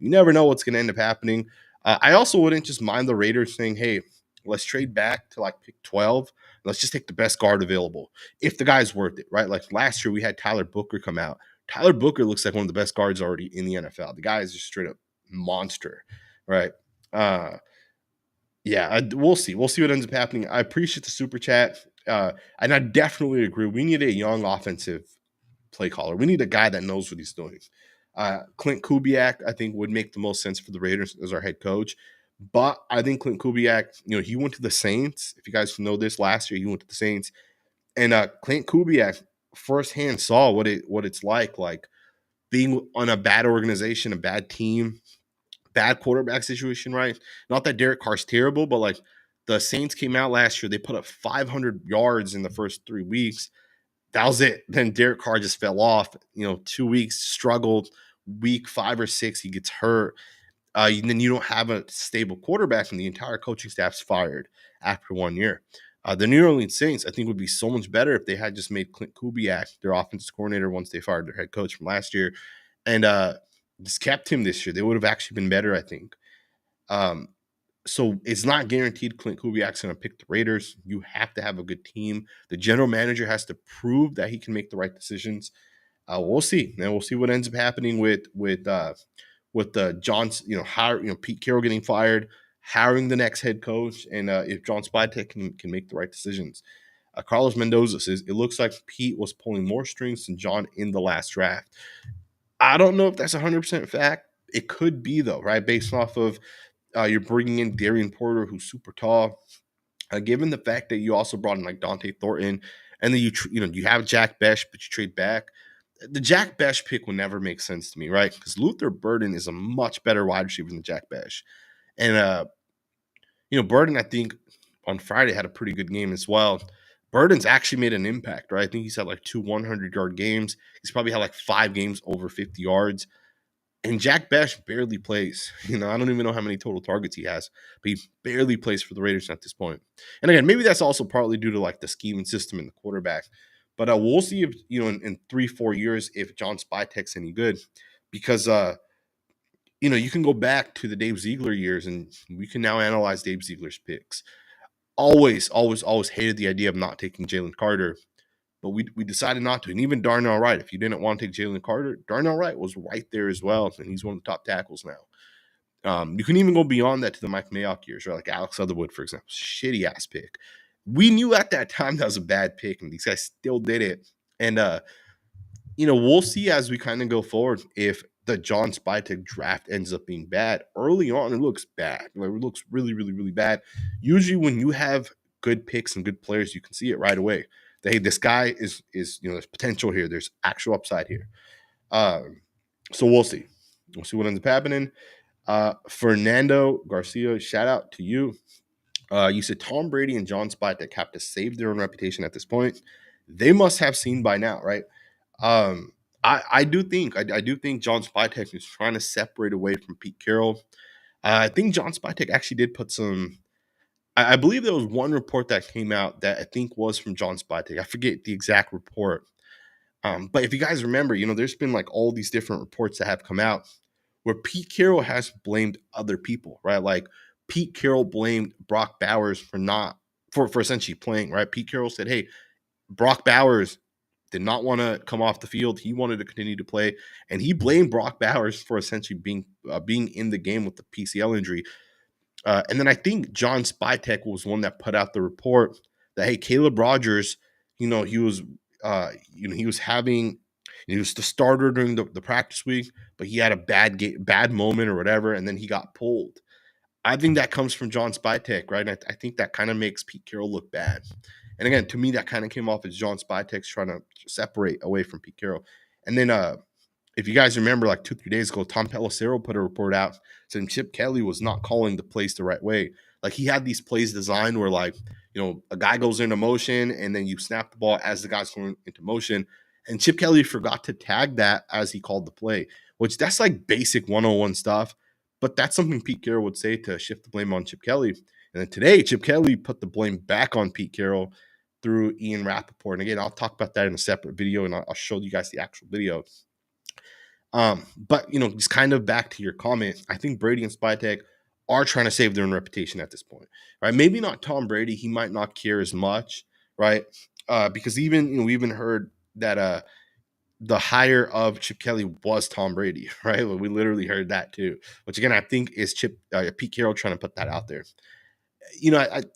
A: you never know what's going to end up happening. I also wouldn't just mind the Raiders saying, hey, let's trade back to pick 12. Let's just take the best guard available if the guy's worth it, right? Last year we had Tyler Booker come out. Tyler Booker looks like one of the best guards already in the NFL. The guy is just straight up monster, right? We'll see. We'll see what ends up happening. I appreciate the super chat. And I definitely agree. We need a young offensive play caller. We need a guy that knows what he's doing. Clint Kubiak, I think, would make the most sense for the Raiders as our head coach. But I think Clint Kubiak, he went to the Saints. If you guys know this, last year he went to the Saints. And Clint Kubiak firsthand saw what it's like being on a bad organization, a bad team, bad quarterback situation, right? Not that Derek Carr's terrible, but the Saints came out last year. They put up 500 yards in the first 3 weeks. That was it. Then Derek Carr just fell off. 2 weeks, struggled. Week 5 or 6, he gets hurt. And then you don't have a stable quarterback, and the entire coaching staff's fired after 1 year. The New Orleans Saints, I think, would be so much better if they had just made Clint Kubiak their offensive coordinator once they fired their head coach from last year, and just kept him this year. They would have actually been better, I think. So it's not guaranteed Clint Kubiak's going to pick the Raiders. You have to have a good team. The general manager has to prove that he can make the right decisions. We'll see, and we'll see what ends up happening with the Johnson, Pete Carroll getting fired, hiring the next head coach, and if John Spytek can make the right decisions. Carlos Mendoza says it looks like Pete was pulling more strings than John in the last draft. I don't know if that's 100% fact. It could be though, right? Based off of you're bringing in Darian Porter, who's super tall. Given the fact that you also brought in Dante Thornton, and then you have Jack Bech, but you trade back. The Jack Bech pick will never make sense to me, right? Because Luther Burden is a much better wide receiver than Jack Bech. And, Burden, I think, on Friday had a pretty good game as well. Burden's actually made an impact, right? I think he's had 2 100-yard games. He's probably had 5 games over 50 yards. And Jack Bech barely plays. I don't even know how many total targets he has, but he barely plays for the Raiders at this point. And again, maybe that's also partly due to the scheme and system and the quarterback. But we'll see if, in 3-4 years, if John Spytek's any good. Because, you can go back to the Dave Ziegler years, and we can now analyze Dave Ziegler's picks. Always, always, always hated the idea of not taking Jalen Carter, but we decided not to. And even Darnell Wright, if you didn't want to take Jalen Carter, Darnell Wright was right there as well, and he's one of the top tackles now. You can even go beyond that to the Mike Mayock years, right? Like Alex Leatherwood, for example, shitty ass pick. We knew at that time that was a bad pick, and these guys still did it. And we'll see as we kind of go forward if the John Spytek draft ends up being bad. Early on, it looks bad. Like, it looks really, really, really bad. Usually, when you have good picks and good players, you can see it right away. That, hey, this guy is there's potential here. There's actual upside here. So we'll see. We'll see what ends up happening. Fernando Garcia, shout out to you. You said Tom Brady and John Spytek have to save their own reputation at this point. They must have seen by now, right? I do think John Spytek is trying to separate away from Pete Carroll. I think John Spytek actually did put some. I believe there was one report that came out that I think was from John Spytek. I forget the exact report. But if you guys remember, there's been like all these different reports that have come out where Pete Carroll has blamed other people, right? Like Pete Carroll blamed Brock Bowers for essentially playing, right? Pete Carroll said, hey, Brock Bowers did not want to come off the field. He wanted to continue to play, and he blamed Brock Bowers for essentially being in the game with the PCL injury. And then I think John Spytek was one that put out the report that, hey, Caleb Rogers, he was the starter during the practice week, but he had a bad moment or whatever, and then he got pulled. I think that comes from John Spytek, right? And I think that kind of makes Pete Carroll look bad. And again, to me, that kind of came off as John Spytek's trying to separate away from Pete Carroll. And then if you guys remember, like 2-3 days ago, Tom Pelissero put a report out saying Chip Kelly was not calling the plays the right way. Like, he had these plays designed where, like, a guy goes into motion and then you snap the ball as the guy's going into motion. And Chip Kelly forgot to tag that as he called the play, which that's like basic 101 stuff. But that's something Pete Carroll would say to shift the blame on Chip Kelly. And then today, Chip Kelly put the blame back on Pete Carroll through Ian Rappaport. And again, I'll talk about that in a separate video, and I'll show you guys the actual video. But, just kind of back to your comment, I think Brady and Spytek are trying to save their own reputation at this point, right? Maybe not Tom Brady. He might not care as much, right? Because even, we even heard that the hire of Chip Kelly was Tom Brady, right? We literally heard that too, which again, I think is Pete Carroll trying to put that out there.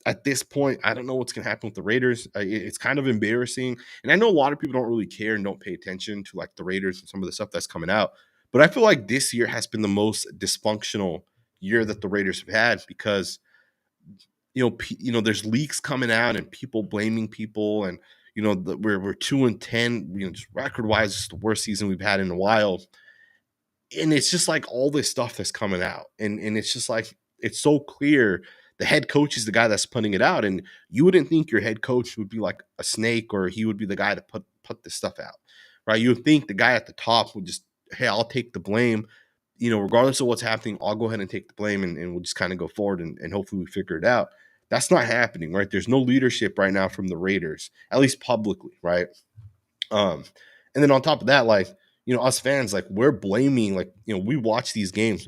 A: At this point, I don't know what's going to happen with the Raiders. It's kind of embarrassing. And I know a lot of people don't really care and don't pay attention to like the Raiders and some of the stuff that's coming out. But I feel like this year has been the most dysfunctional year that the Raiders have had because, there's leaks coming out and people blaming people. And, we're 2-10, just record wise, it's the worst season we've had in a while. And it's just like all this stuff that's coming out. And it's just like, it's so clear. The head coach is the guy that's putting it out, and you wouldn't think your head coach would be like a snake or he would be the guy to put this stuff out, right? You would think the guy at the top would just, hey, I'll take the blame, regardless of what's happening, I'll go ahead and take the blame, and we'll just kind of go forward and hopefully we figure it out. That's not happening, right? There's no leadership right now from the Raiders, at least publicly, right? And then on top of that, like, us fans, like, we're blaming, like, we watch these games,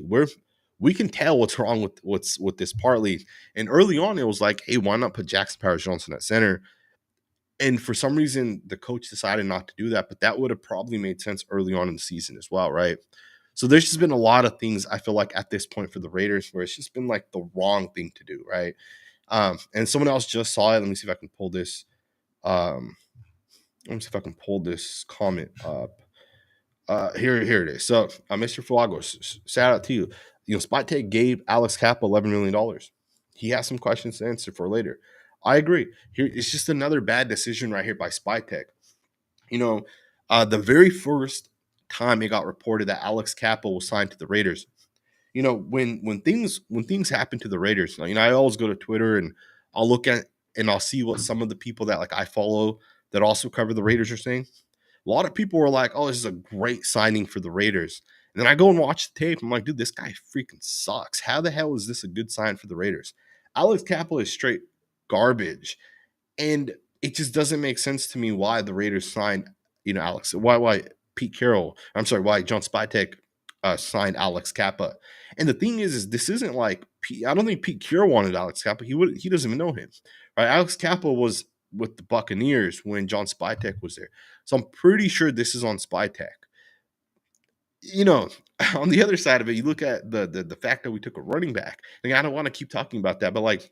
A: we can tell what's wrong with this partly. And early on, it was like, hey, why not put Jackson Powers-Johnson at center? And for some reason, the coach decided not to do that, but that would have probably made sense early on in the season as well, right? So there's just been a lot of things, I feel like, at this point for the Raiders where it's just been like the wrong thing to do, right? And someone else just saw it. Let me see if I can pull this. Let me see if I can pull this comment up. Here it is. So, Mr. Fuagos, shout out to you. Spytek gave Alex Kappa $11 million. He has some questions to answer for later. I agree. Here, it's just another bad decision right here by Spytek. The very first time it got reported that Alex Kappa was signed to the Raiders, when things happen to the Raiders, I always go to Twitter and I'll look at and I'll see what some of the people that like I follow that also cover the Raiders are saying. A lot of people were like, oh, this is a great signing for the Raiders. And then I go and watch the tape. I'm like, dude, this guy freaking sucks. How the hell is this a good sign for the Raiders? Alex Kappa is straight garbage. And it just doesn't make sense to me why the Raiders signed, why Pete Carroll, why John Spytek signed Alex Kappa. And the thing is this isn't like I don't think Pete Carroll wanted Alex Kappa. He doesn't even know him, right? Alex Kappa was with the Buccaneers when John Spytek was there, so I'm pretty sure this is on Spytek. You know, on the other side of it, you look at the fact that we took a running back. Like, I don't want to keep talking about that, but like,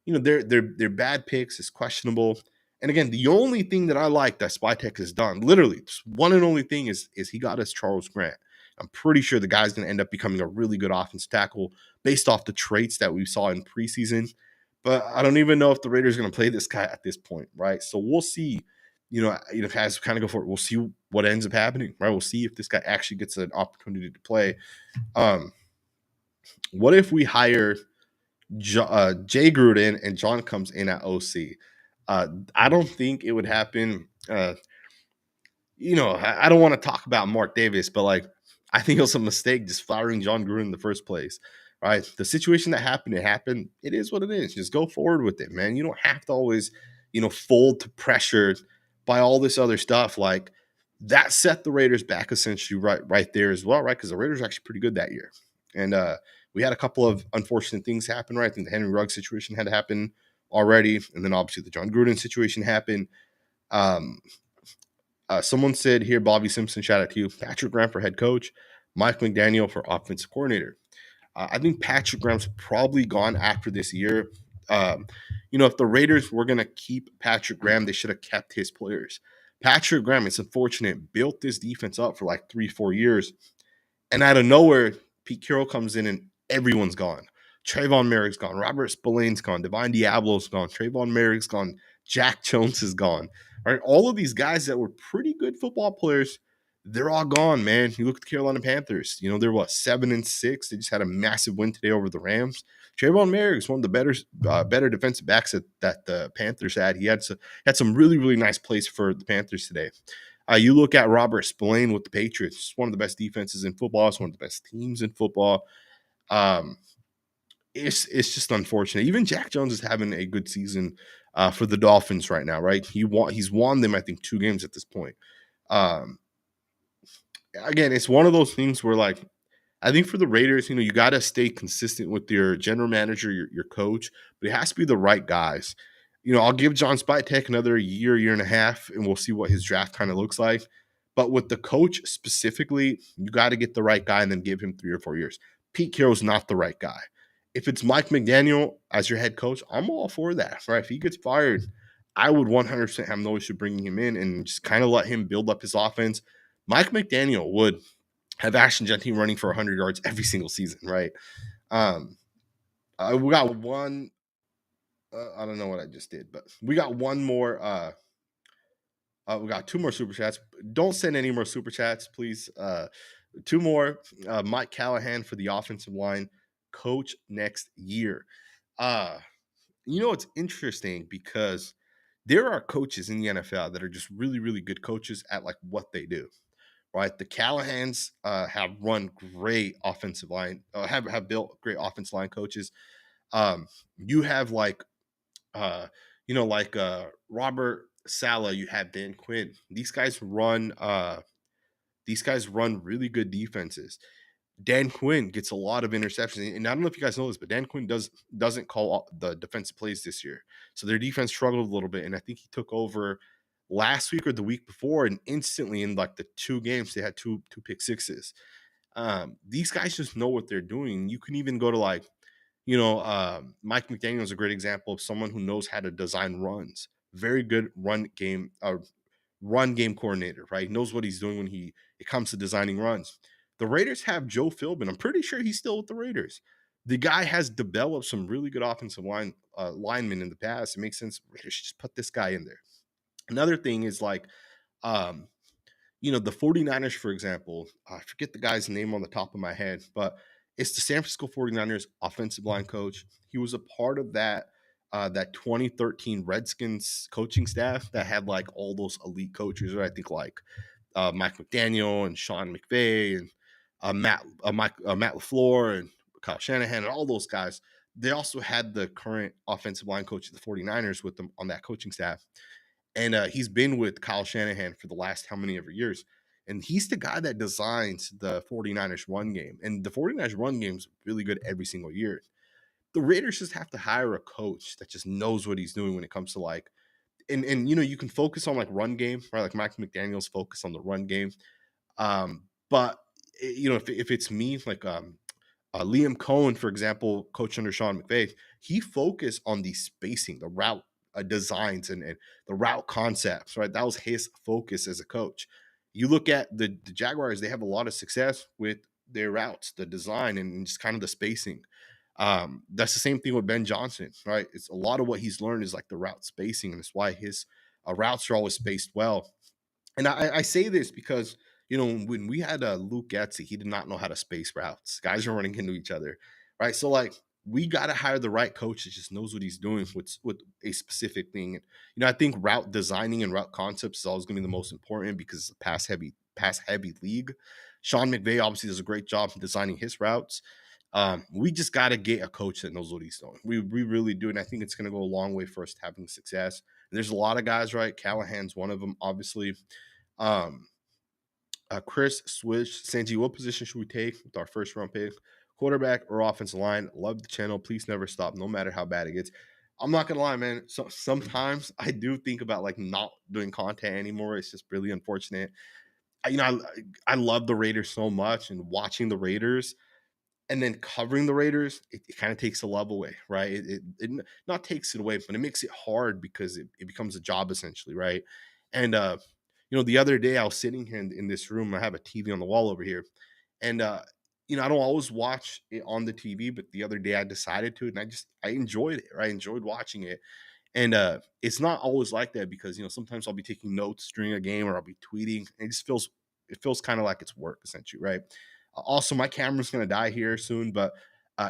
A: their bad picks is questionable. And again, the only thing that I like that Spytek has done, literally, just one and only thing is he got us Charles Grant. I'm pretty sure the guy's going to end up becoming a really good offensive tackle based off the traits that we saw in preseason. But I don't even know if the Raiders are going to play this guy at this point, right? So we'll see. As we kind of go forward, we'll see what ends up happening, right? We'll see if this guy actually gets an opportunity to play. What if we hire Jay Gruden and John comes in at OC? I don't think it would happen. I don't want to talk about Mark Davis, but like, I think it was a mistake just firing John Gruden in the first place. Right? The situation that happened, it happened. It is what it is. Just go forward with it, man. You don't have to always, fold to pressure by all this other stuff. Like, that set the Raiders back essentially right there as well, right? Because the Raiders are actually pretty good that year. And we had a couple of unfortunate things happen, right? I think the Henry Ruggs situation had to happen already. And then obviously the John Gruden situation happened. Someone said here, Bobby Simpson, shout out to you, Patrick Graham for head coach, Mike McDaniel for offensive coordinator. I think Patrick Graham's probably gone after this year. If the Raiders were going to keep Patrick Graham, they should have kept his players. Patrick Graham, it's unfortunate, built this defense up for like 3-4 years. And out of nowhere, Pete Carroll comes in and everyone's gone. Trayvon Merrick's gone. Robert Spillane's gone. Divine Diablo's gone. Trayvon Merrick's gone. Jack Jones is gone. Right? All of these guys that were pretty good football players, they're all gone, man. You look at the Carolina Panthers. They're 7-6. They just had a massive win today over the Rams. Trayvon Merrick's one of the better defensive backs that the Panthers had. He had some really, really nice plays for the Panthers today. You look at Robert Spillane with the Patriots. It's one of the best defenses in football. It's one of the best teams in football. It's just unfortunate. Even Jack Jones is having a good season for the Dolphins right now, right? He's won them, I think, 2 games at this point. Again, it's one of those things where, like, I think for the Raiders, you got to stay consistent with your general manager, your coach, but it has to be the right guys. I'll give John Spytek another year and a half, and we'll see what his draft kind of looks like. But with the coach specifically, you got to get the right guy and then give him 3 or 4 years. Pete Carroll's not the right guy. If it's Mike McDaniel as your head coach, I'm all for that, right? If he gets fired, I would 100% have no issue bringing him in and just kind of let him build up his offense. Mike McDaniel would have Ashton Jeanty running for 100 yards every single season, right? We got one. I don't know what I just did, but we got one more. We got 2 more super chats. Don't send any more super chats, please. 2 more. Mike Callahan for the offensive line coach next year. It's interesting because there are coaches in the NFL that are just really, really good coaches at like what they do. Right, the Callahans have run great offensive line, have built great offensive line coaches. You have Robert Saleh. You have Dan Quinn. These guys run really good defenses. Dan Quinn gets a lot of interceptions, and I don't know if you guys know this, but Dan Quinn doesn't call the defensive plays this year, so their defense struggled a little bit. And I think he took over last week or the week before, and instantly in like the 2 games they had two pick sixes. These guys just know what they're doing. You can even go to Mike McDaniel is a great example of someone who knows how to design runs. Very good run game coordinator, right? He knows what he's doing when it comes to designing runs. The Raiders have Joe Philbin. I'm pretty sure he's still with the Raiders. The guy has developed some really good offensive linemen in the past. It makes sense. Raiders just put this guy in there. Another thing is the 49ers, for example, I forget the guy's name on the top of my head, but it's the San Francisco 49ers offensive line coach. He was a part of that 2013 Redskins coaching staff that had like all those elite coaches, right? I think like Mike McDaniel and Sean McVay and Matt LaFleur and Kyle Shanahan and all those guys. They also had the current offensive line coach of the 49ers with them on that coaching staff. And he's been with Kyle Shanahan for the last how many ever years. And he's the guy that designs the 49ers run game. And the 49ers run game is really good every single year. The Raiders just have to hire a coach that just knows what he's doing when it comes to like, and you can focus on like run game, right? Like Mike McDaniel's focus on the run game. But if it's me, like Liam Cohen, for example, coach under Sean McVay, he focused on the spacing, the route designs, and the route concepts, right? That was his focus as a coach. You look at the Jaguars, they have a lot of success with their routes, the design, and just kind of the spacing. That's the same thing with Ben Johnson, right? It's a lot of what he's learned is like the route spacing, and it's why his routes are always spaced well. And I say this because when we had Luke Getzey, he did not know how to space routes. Guys are running into each other, right? So like we got to hire the right coach that just knows what he's doing with a specific thing. And, I think route designing and route concepts is always going to be the most important because it's a pass heavy league. Sean McVay obviously does a great job designing his routes. We just got to get a coach that knows what he's doing. We really do, and I think it's going to go a long way for us to having success. And there's a lot of guys, right? Callahan's one of them, obviously. Um, Chris Swish, Sanji, what position should we take with our first round pick? Quarterback or offensive line? Love the channel. Please never stop, no matter how bad it gets. I'm not gonna lie, man. So sometimes I do think about like not doing content anymore. It's just really unfortunate. I love the Raiders so much, and watching the Raiders and then covering the Raiders, it kind of takes a love away, right? It not takes it away, but it makes it hard because it becomes a job essentially, right? And the other day I was sitting here in this room. I have a TV on the wall over here, and I don't always watch it on the TV, but the other day I decided to, and I enjoyed it. Right? I enjoyed watching it, and it's not always like that because sometimes I'll be taking notes during a game or I'll be tweeting, and it feels kind of like it's work essentially, right? Also, my camera's gonna die here soon, but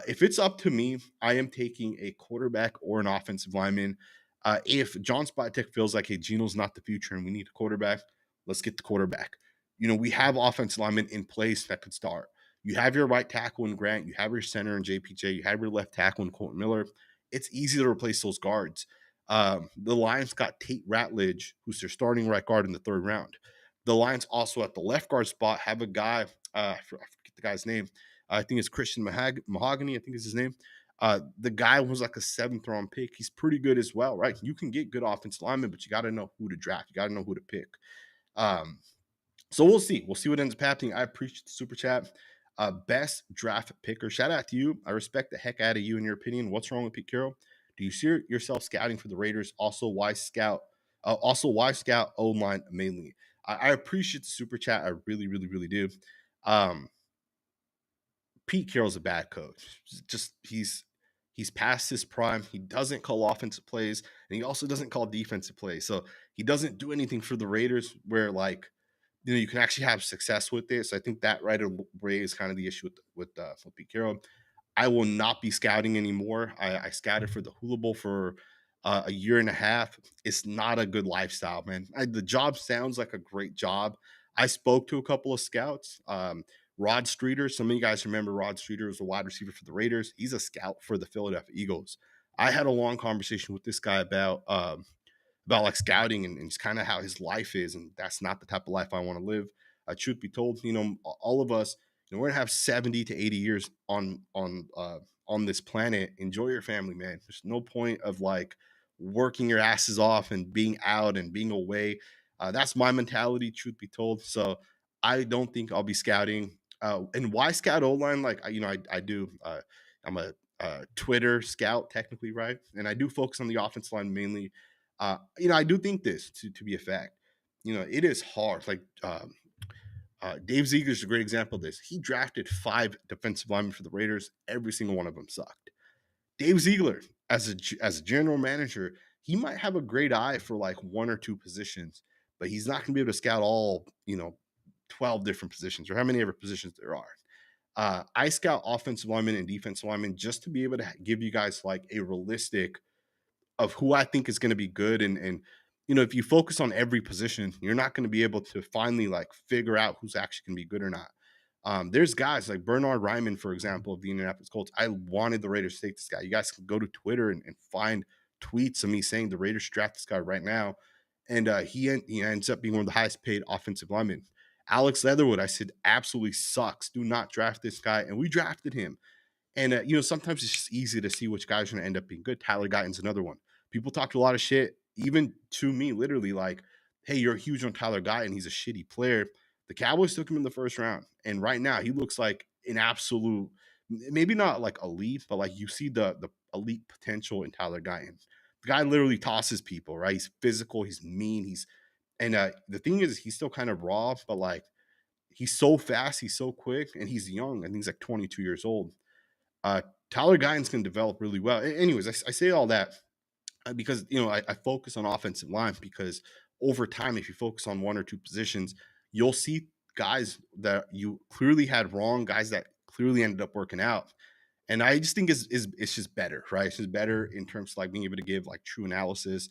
A: if it's up to me, I am taking a quarterback or an offensive lineman. If John Spytek feels like, hey, Geno's not the future and we need a quarterback, let's get the quarterback. We have offensive linemen in place that could start. You have your right tackle in Grant, you have your center in JPJ, you have your left tackle in Colton Miller. It's easy to replace those guards. The Lions got Tate Ratledge, who's their starting right guard in the third round. The Lions also at the left guard spot have a guy, I forget the guy's name. I think it's Christian Mahogany, I think is his name. The guy was like a seventh round pick. He's pretty good as well, right? You can get good offensive linemen, but you got to know who to draft. You got to know who to pick. Um, so we'll see. We'll see what ends up happening. I appreciate the super chat. Best draft picker. Shout out to you. I respect the heck out of you and your opinion. What's wrong with Pete Carroll? Do you see yourself scouting for the Raiders? Also, why scout? Why scout O line mainly? I appreciate the super chat. I really, really, really do. Pete Carroll's a bad coach. Just he's past his prime. He doesn't call offensive plays, and he also doesn't call defensive plays. So he doesn't do anything for the Raiders where like you can actually have success with it. So I think that right away is kind of the issue with Pete Carroll. I will not be scouting anymore. I scouted for the Hula Bowl for a year and a half. It's not a good lifestyle, man. The job sounds like a great job. I spoke to a couple of scouts. Rod Streeter, some of you guys remember Rod Streeter was a wide receiver for the Raiders. He's a scout for the Philadelphia Eagles. I had a long conversation with this guy about like scouting and just kind of how his life is, and that's not the type of life I want to live. Truth be told, all of us, we're gonna have 70 to 80 years on this planet. Enjoy your family, man. There's no point of like working your asses off and being out and being away. That's my mentality, truth be told. So I don't think I'll be scouting. And why scout O line? Like I do. I'm a Twitter scout technically, right? And I do focus on the offensive line mainly. I do think this to be a fact. It is hard. Like Dave Ziegler is a great example of this. He drafted 5 defensive linemen for the Raiders. Every single one of them sucked. Dave Ziegler, as a general manager, he might have a great eye for like 1 or 2 positions, but he's not going to be able to scout all 12 different positions or how many ever positions there are. I scout offensive linemen and defensive linemen just to be able to give you guys like a realistic of who I think is going to be good. And if you focus on every position, you're not going to be able to finally like figure out who's actually going to be good or not. There's guys like Bernard Ryman, for example, of the Indianapolis Colts. I wanted the Raiders to take this guy. You guys can go to Twitter and find tweets of me saying the Raiders should draft this guy right now. And he ends up being one of the highest paid offensive linemen. Alex Leatherwood, I said, absolutely sucks. Do not draft this guy. And we drafted him. And sometimes it's just easy to see which guys are going to end up being good. Tyler Guyton's another one. People talked a lot of shit, even to me, literally like, "Hey, you're huge on Tyler Guyton. He's a shitty player." The Cowboys took him in the first round, and right now he looks like an absolute, maybe not like elite, but like you see the elite potential in Tyler Guyton. The guy literally tosses people, right? He's physical, he's mean, the thing is, he's still kind of raw, but like he's so fast, he's so quick, and he's young. I think he's like 22 years old. uh, Tyler Guyton's going to develop really well. Anyways, I say all that because I focus on offensive line because over time, if you focus on one or two positions, you'll see guys that you clearly had wrong, guys that clearly ended up working out. And I just think it's just better, right? It's just better in terms of like being able to give like true analysis.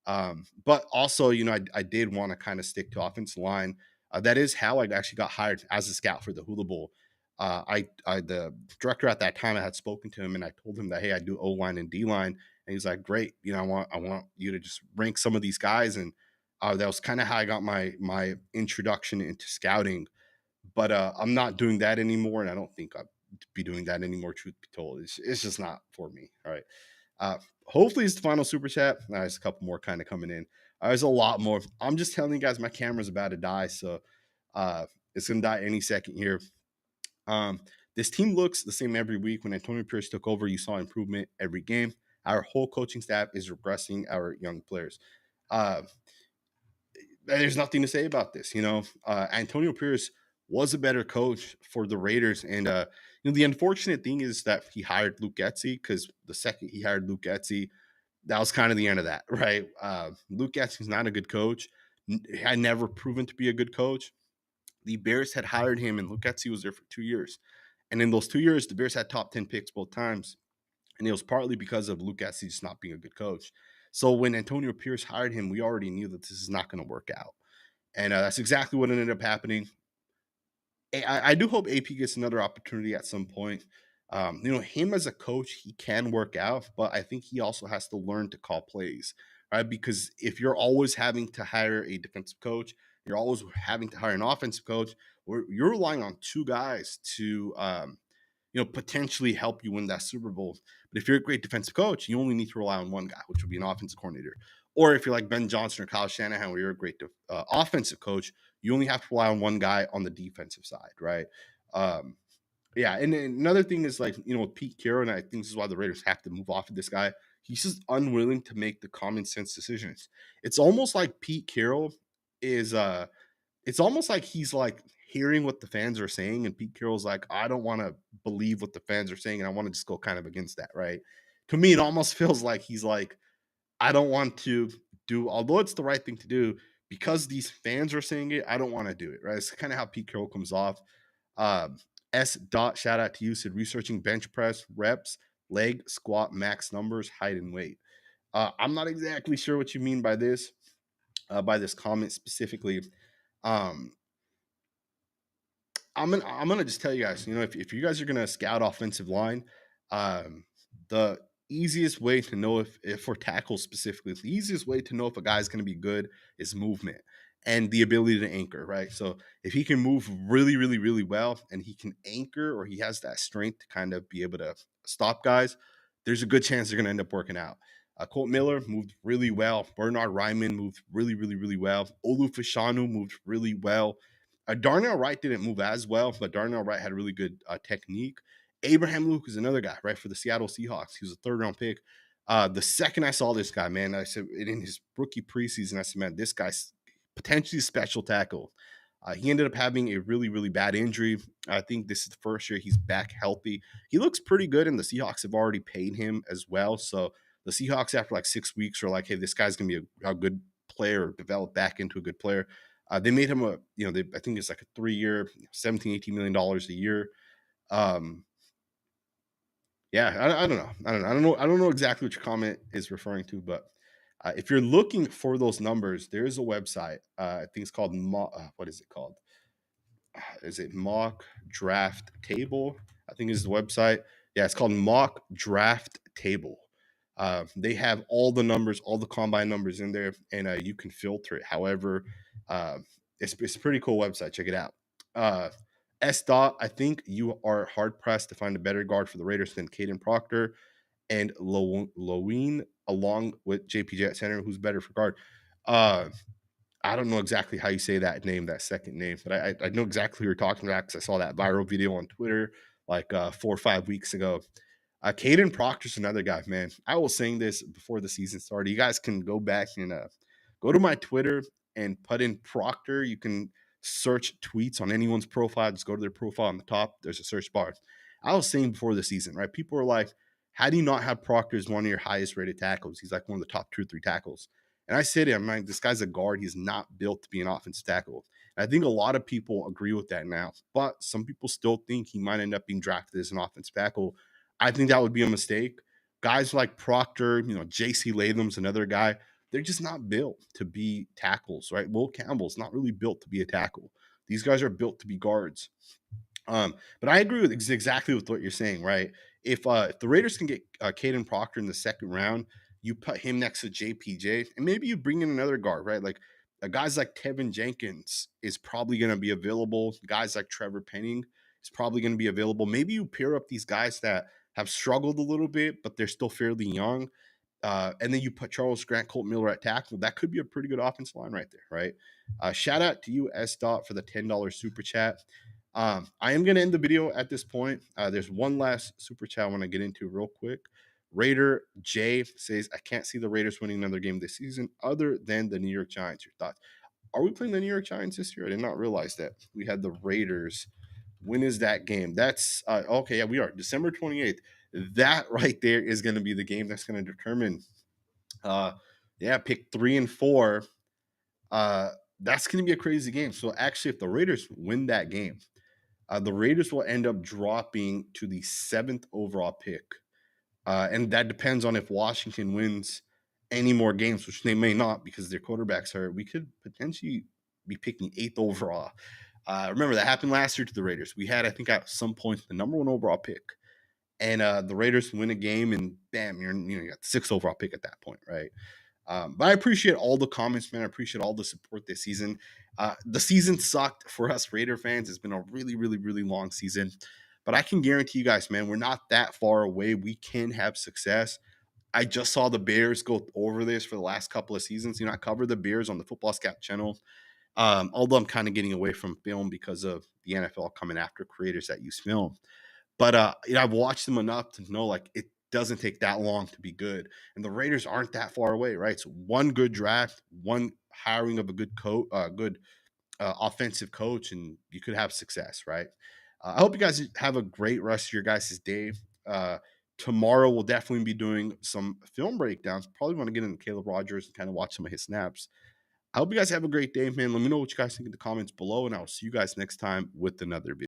A: But also, I did want to kind of stick to offensive line. That is how I actually got hired as a scout for the Hula Bowl. The director at that time, I had spoken to him and I told him that, hey, I do O line and D line, and he's like, great, I want you to just rank some of these guys, and that was kind of how I got my introduction into scouting. But I'm not doing that anymore, and I don't think I'll be doing that anymore. Truth be told, it's just not for me. All right. Hopefully, it's the final super chat. There's a couple more kind of coming in. There's a lot more. I'm just telling you guys, my camera's about to die, so it's gonna die any second here. This team looks the same every week. When Antonio Pierce took over, you saw improvement every game. Our whole coaching staff is regressing our young players. Uh, there's nothing to say about this. Antonio Pierce was a better coach for the Raiders, and the unfortunate thing is that he hired Luke Getsy, because the second he hired Luke Getsy, that was kind of the end of that, right? Luke Getsy's not a good coach. Had never proven to be a good coach. The Bears had hired him, and Luke Getsy was there for 2 years. And in those 2 years, the Bears had top 10 picks both times. And it was partly because of Luke Getsy just not being a good coach. So when Antonio Pierce hired him, we already knew that this is not going to work out. And that's exactly what ended up happening. I do hope AP gets another opportunity at some point. Him as a coach, he can work out, but I think he also has to learn to call plays, right? Because if you're always having to hire a defensive coach, you're always having to hire an offensive coach, or you're relying on two guys to, potentially help you win that Super Bowl. But if you're a great defensive coach, you only need to rely on one guy, which would be an offensive coordinator. Or if you're like Ben Johnson or Kyle Shanahan, where you're a great offensive coach, you only have to rely on one guy on the defensive side, right? Um, yeah, and then another thing is like, with Pete Carroll, and I think this is why the Raiders have to move off of this guy. He's just unwilling to make the common sense decisions. It's almost like Pete Carroll is it's almost like he's like hearing what the fans are saying, and Pete Carroll's like, I don't want to believe what the fans are saying, and I want to just go kind of against that, right? To me, it almost feels like he's like, I don't want to do, although it's the right thing to do, because these fans are saying it, I don't want to do it, right? It's kind of how Pete Carroll comes off. Um, S. Dot, shout out to you, said researching bench press, reps, leg, squat, max numbers, height, and weight. I'm not exactly sure what you mean by this comment specifically. Um, I'm gonna just tell you guys, if you guys are gonna scout offensive line, um, the easiest way to know if for tackles specifically, the easiest way to know if a guy's gonna be good is movement and the ability to anchor, right? So if he can move really, really, really well, and he can anchor, or he has that strength to kind of be able to stop guys, there's a good chance they're gonna end up working out. Colt Miller moved really well. Bernard Ryman moved really, really, really well. Olu Fashanu moved really well. Darnell Wright didn't move as well, but Darnell Wright had a really good technique. Abraham Luke is another guy, right, for the Seattle Seahawks. He was a third round pick. The second I saw this guy, man, I said in his rookie preseason, I said, man, this guy's potentially a special tackle. He ended up having a really, really bad injury. I think this is the first year he's back healthy. He looks pretty good, and the Seahawks have already paid him as well. So the Seahawks, after like 6 weeks, are like, hey, this guy's going to be a good player, develop back into a good player. They made him I think it's like a 3-year, $17-18 million a year. Yeah, I don't know. I don't know exactly what your comment is referring to, but if you're looking for those numbers, there is a website. I think it's called what is it called? Is it Mock Draft Table? I think is the website. Yeah, it's called Mock Draft Table. They have all the numbers, all the combine numbers in there, and you can filter it however It's a pretty cool website. Check it out. Uh, S. Dot, I think you are hard pressed to find a better guard for the Raiders than Caden Proctor and Loween, along with JPJ at center. Who's better for guard? Uh, I don't know exactly how you say that name, that second name, but I know exactly who you're talking about because I saw that viral video on Twitter like 4 or 5 weeks ago. Caden Proctor's another guy, man. I was saying this before the season started. You guys can go back and go to my Twitter and put in Proctor. You can search tweets on anyone's profile. Just go to their profile on the top. There's a search bar. I was saying before the season, right? People were like, how do you not have Proctor as one of your highest rated tackles? He's like one of the top 2 or 3 tackles. And I said, I'm like, this guy's a guard. He's not built to be an offensive tackle. And I think a lot of people agree with that now, but some people still think he might end up being drafted as an offensive tackle. I think that would be a mistake. Guys like Proctor, JC Latham's another guy. They're just not built to be tackles, right? Will Campbell's not really built to be a tackle. These guys are built to be guards. But I agree with exactly with what you're saying, right? If the Raiders can get Caden Proctor in the second round, you put him next to JPJ, and maybe you bring in another guard, right? Like guys like Tevin Jenkins is probably going to be available. Guys like Trevor Penning is probably going to be available. Maybe you pair up these guys that have struggled a little bit, but they're still fairly young. And then you put Charles Grant, Colt Miller at tackle. That could be a pretty good offensive line right there, right? Shout out to you, S. Dot, for the $10 super chat. I am going to end the video at this point. There's one last super chat I want to get into real quick. Raider J says, I can't see the Raiders winning another game this season other than the New York Giants. Your thoughts? Are we playing the New York Giants this year? I did not realize that. We had the Raiders. When is that game? That's okay. Yeah, we are December 28th. That right there is going to be the game that's going to determine. Pick 3 and 4. That's going to be a crazy game. So actually, if the Raiders win that game, the Raiders will end up dropping to the 7th overall pick. And that depends on if Washington wins any more games, which they may not because their quarterbacks are. We could potentially be picking 8th overall. Remember, that happened last year to the Raiders. We had, I think, at some point, the number 1 overall pick. And the Raiders win a game, and bam, you got the 6th overall pick at that point, right? But I appreciate all the comments, man. I appreciate all the support this season. The season sucked for us Raider fans. It's been a really, really, really long season. But I can guarantee you guys, man, we're not that far away. We can have success. I just saw the Bears go over this for the last couple of seasons. I cover the Bears on the Football Scout channel. Although I'm kind of getting away from film because of the NFL coming after creators that use film. But I've watched them enough to know like it doesn't take that long to be good. And the Raiders aren't that far away, right? So one good draft, one hiring of a good offensive coach, and you could have success, right? I hope you guys have a great rest of your guys' day. Tomorrow we'll definitely be doing some film breakdowns. Probably want to get into Caleb Rogers and kind of watch some of his snaps. I hope you guys have a great day, man. Let me know what you guys think in the comments below, and I'll see you guys next time with another video.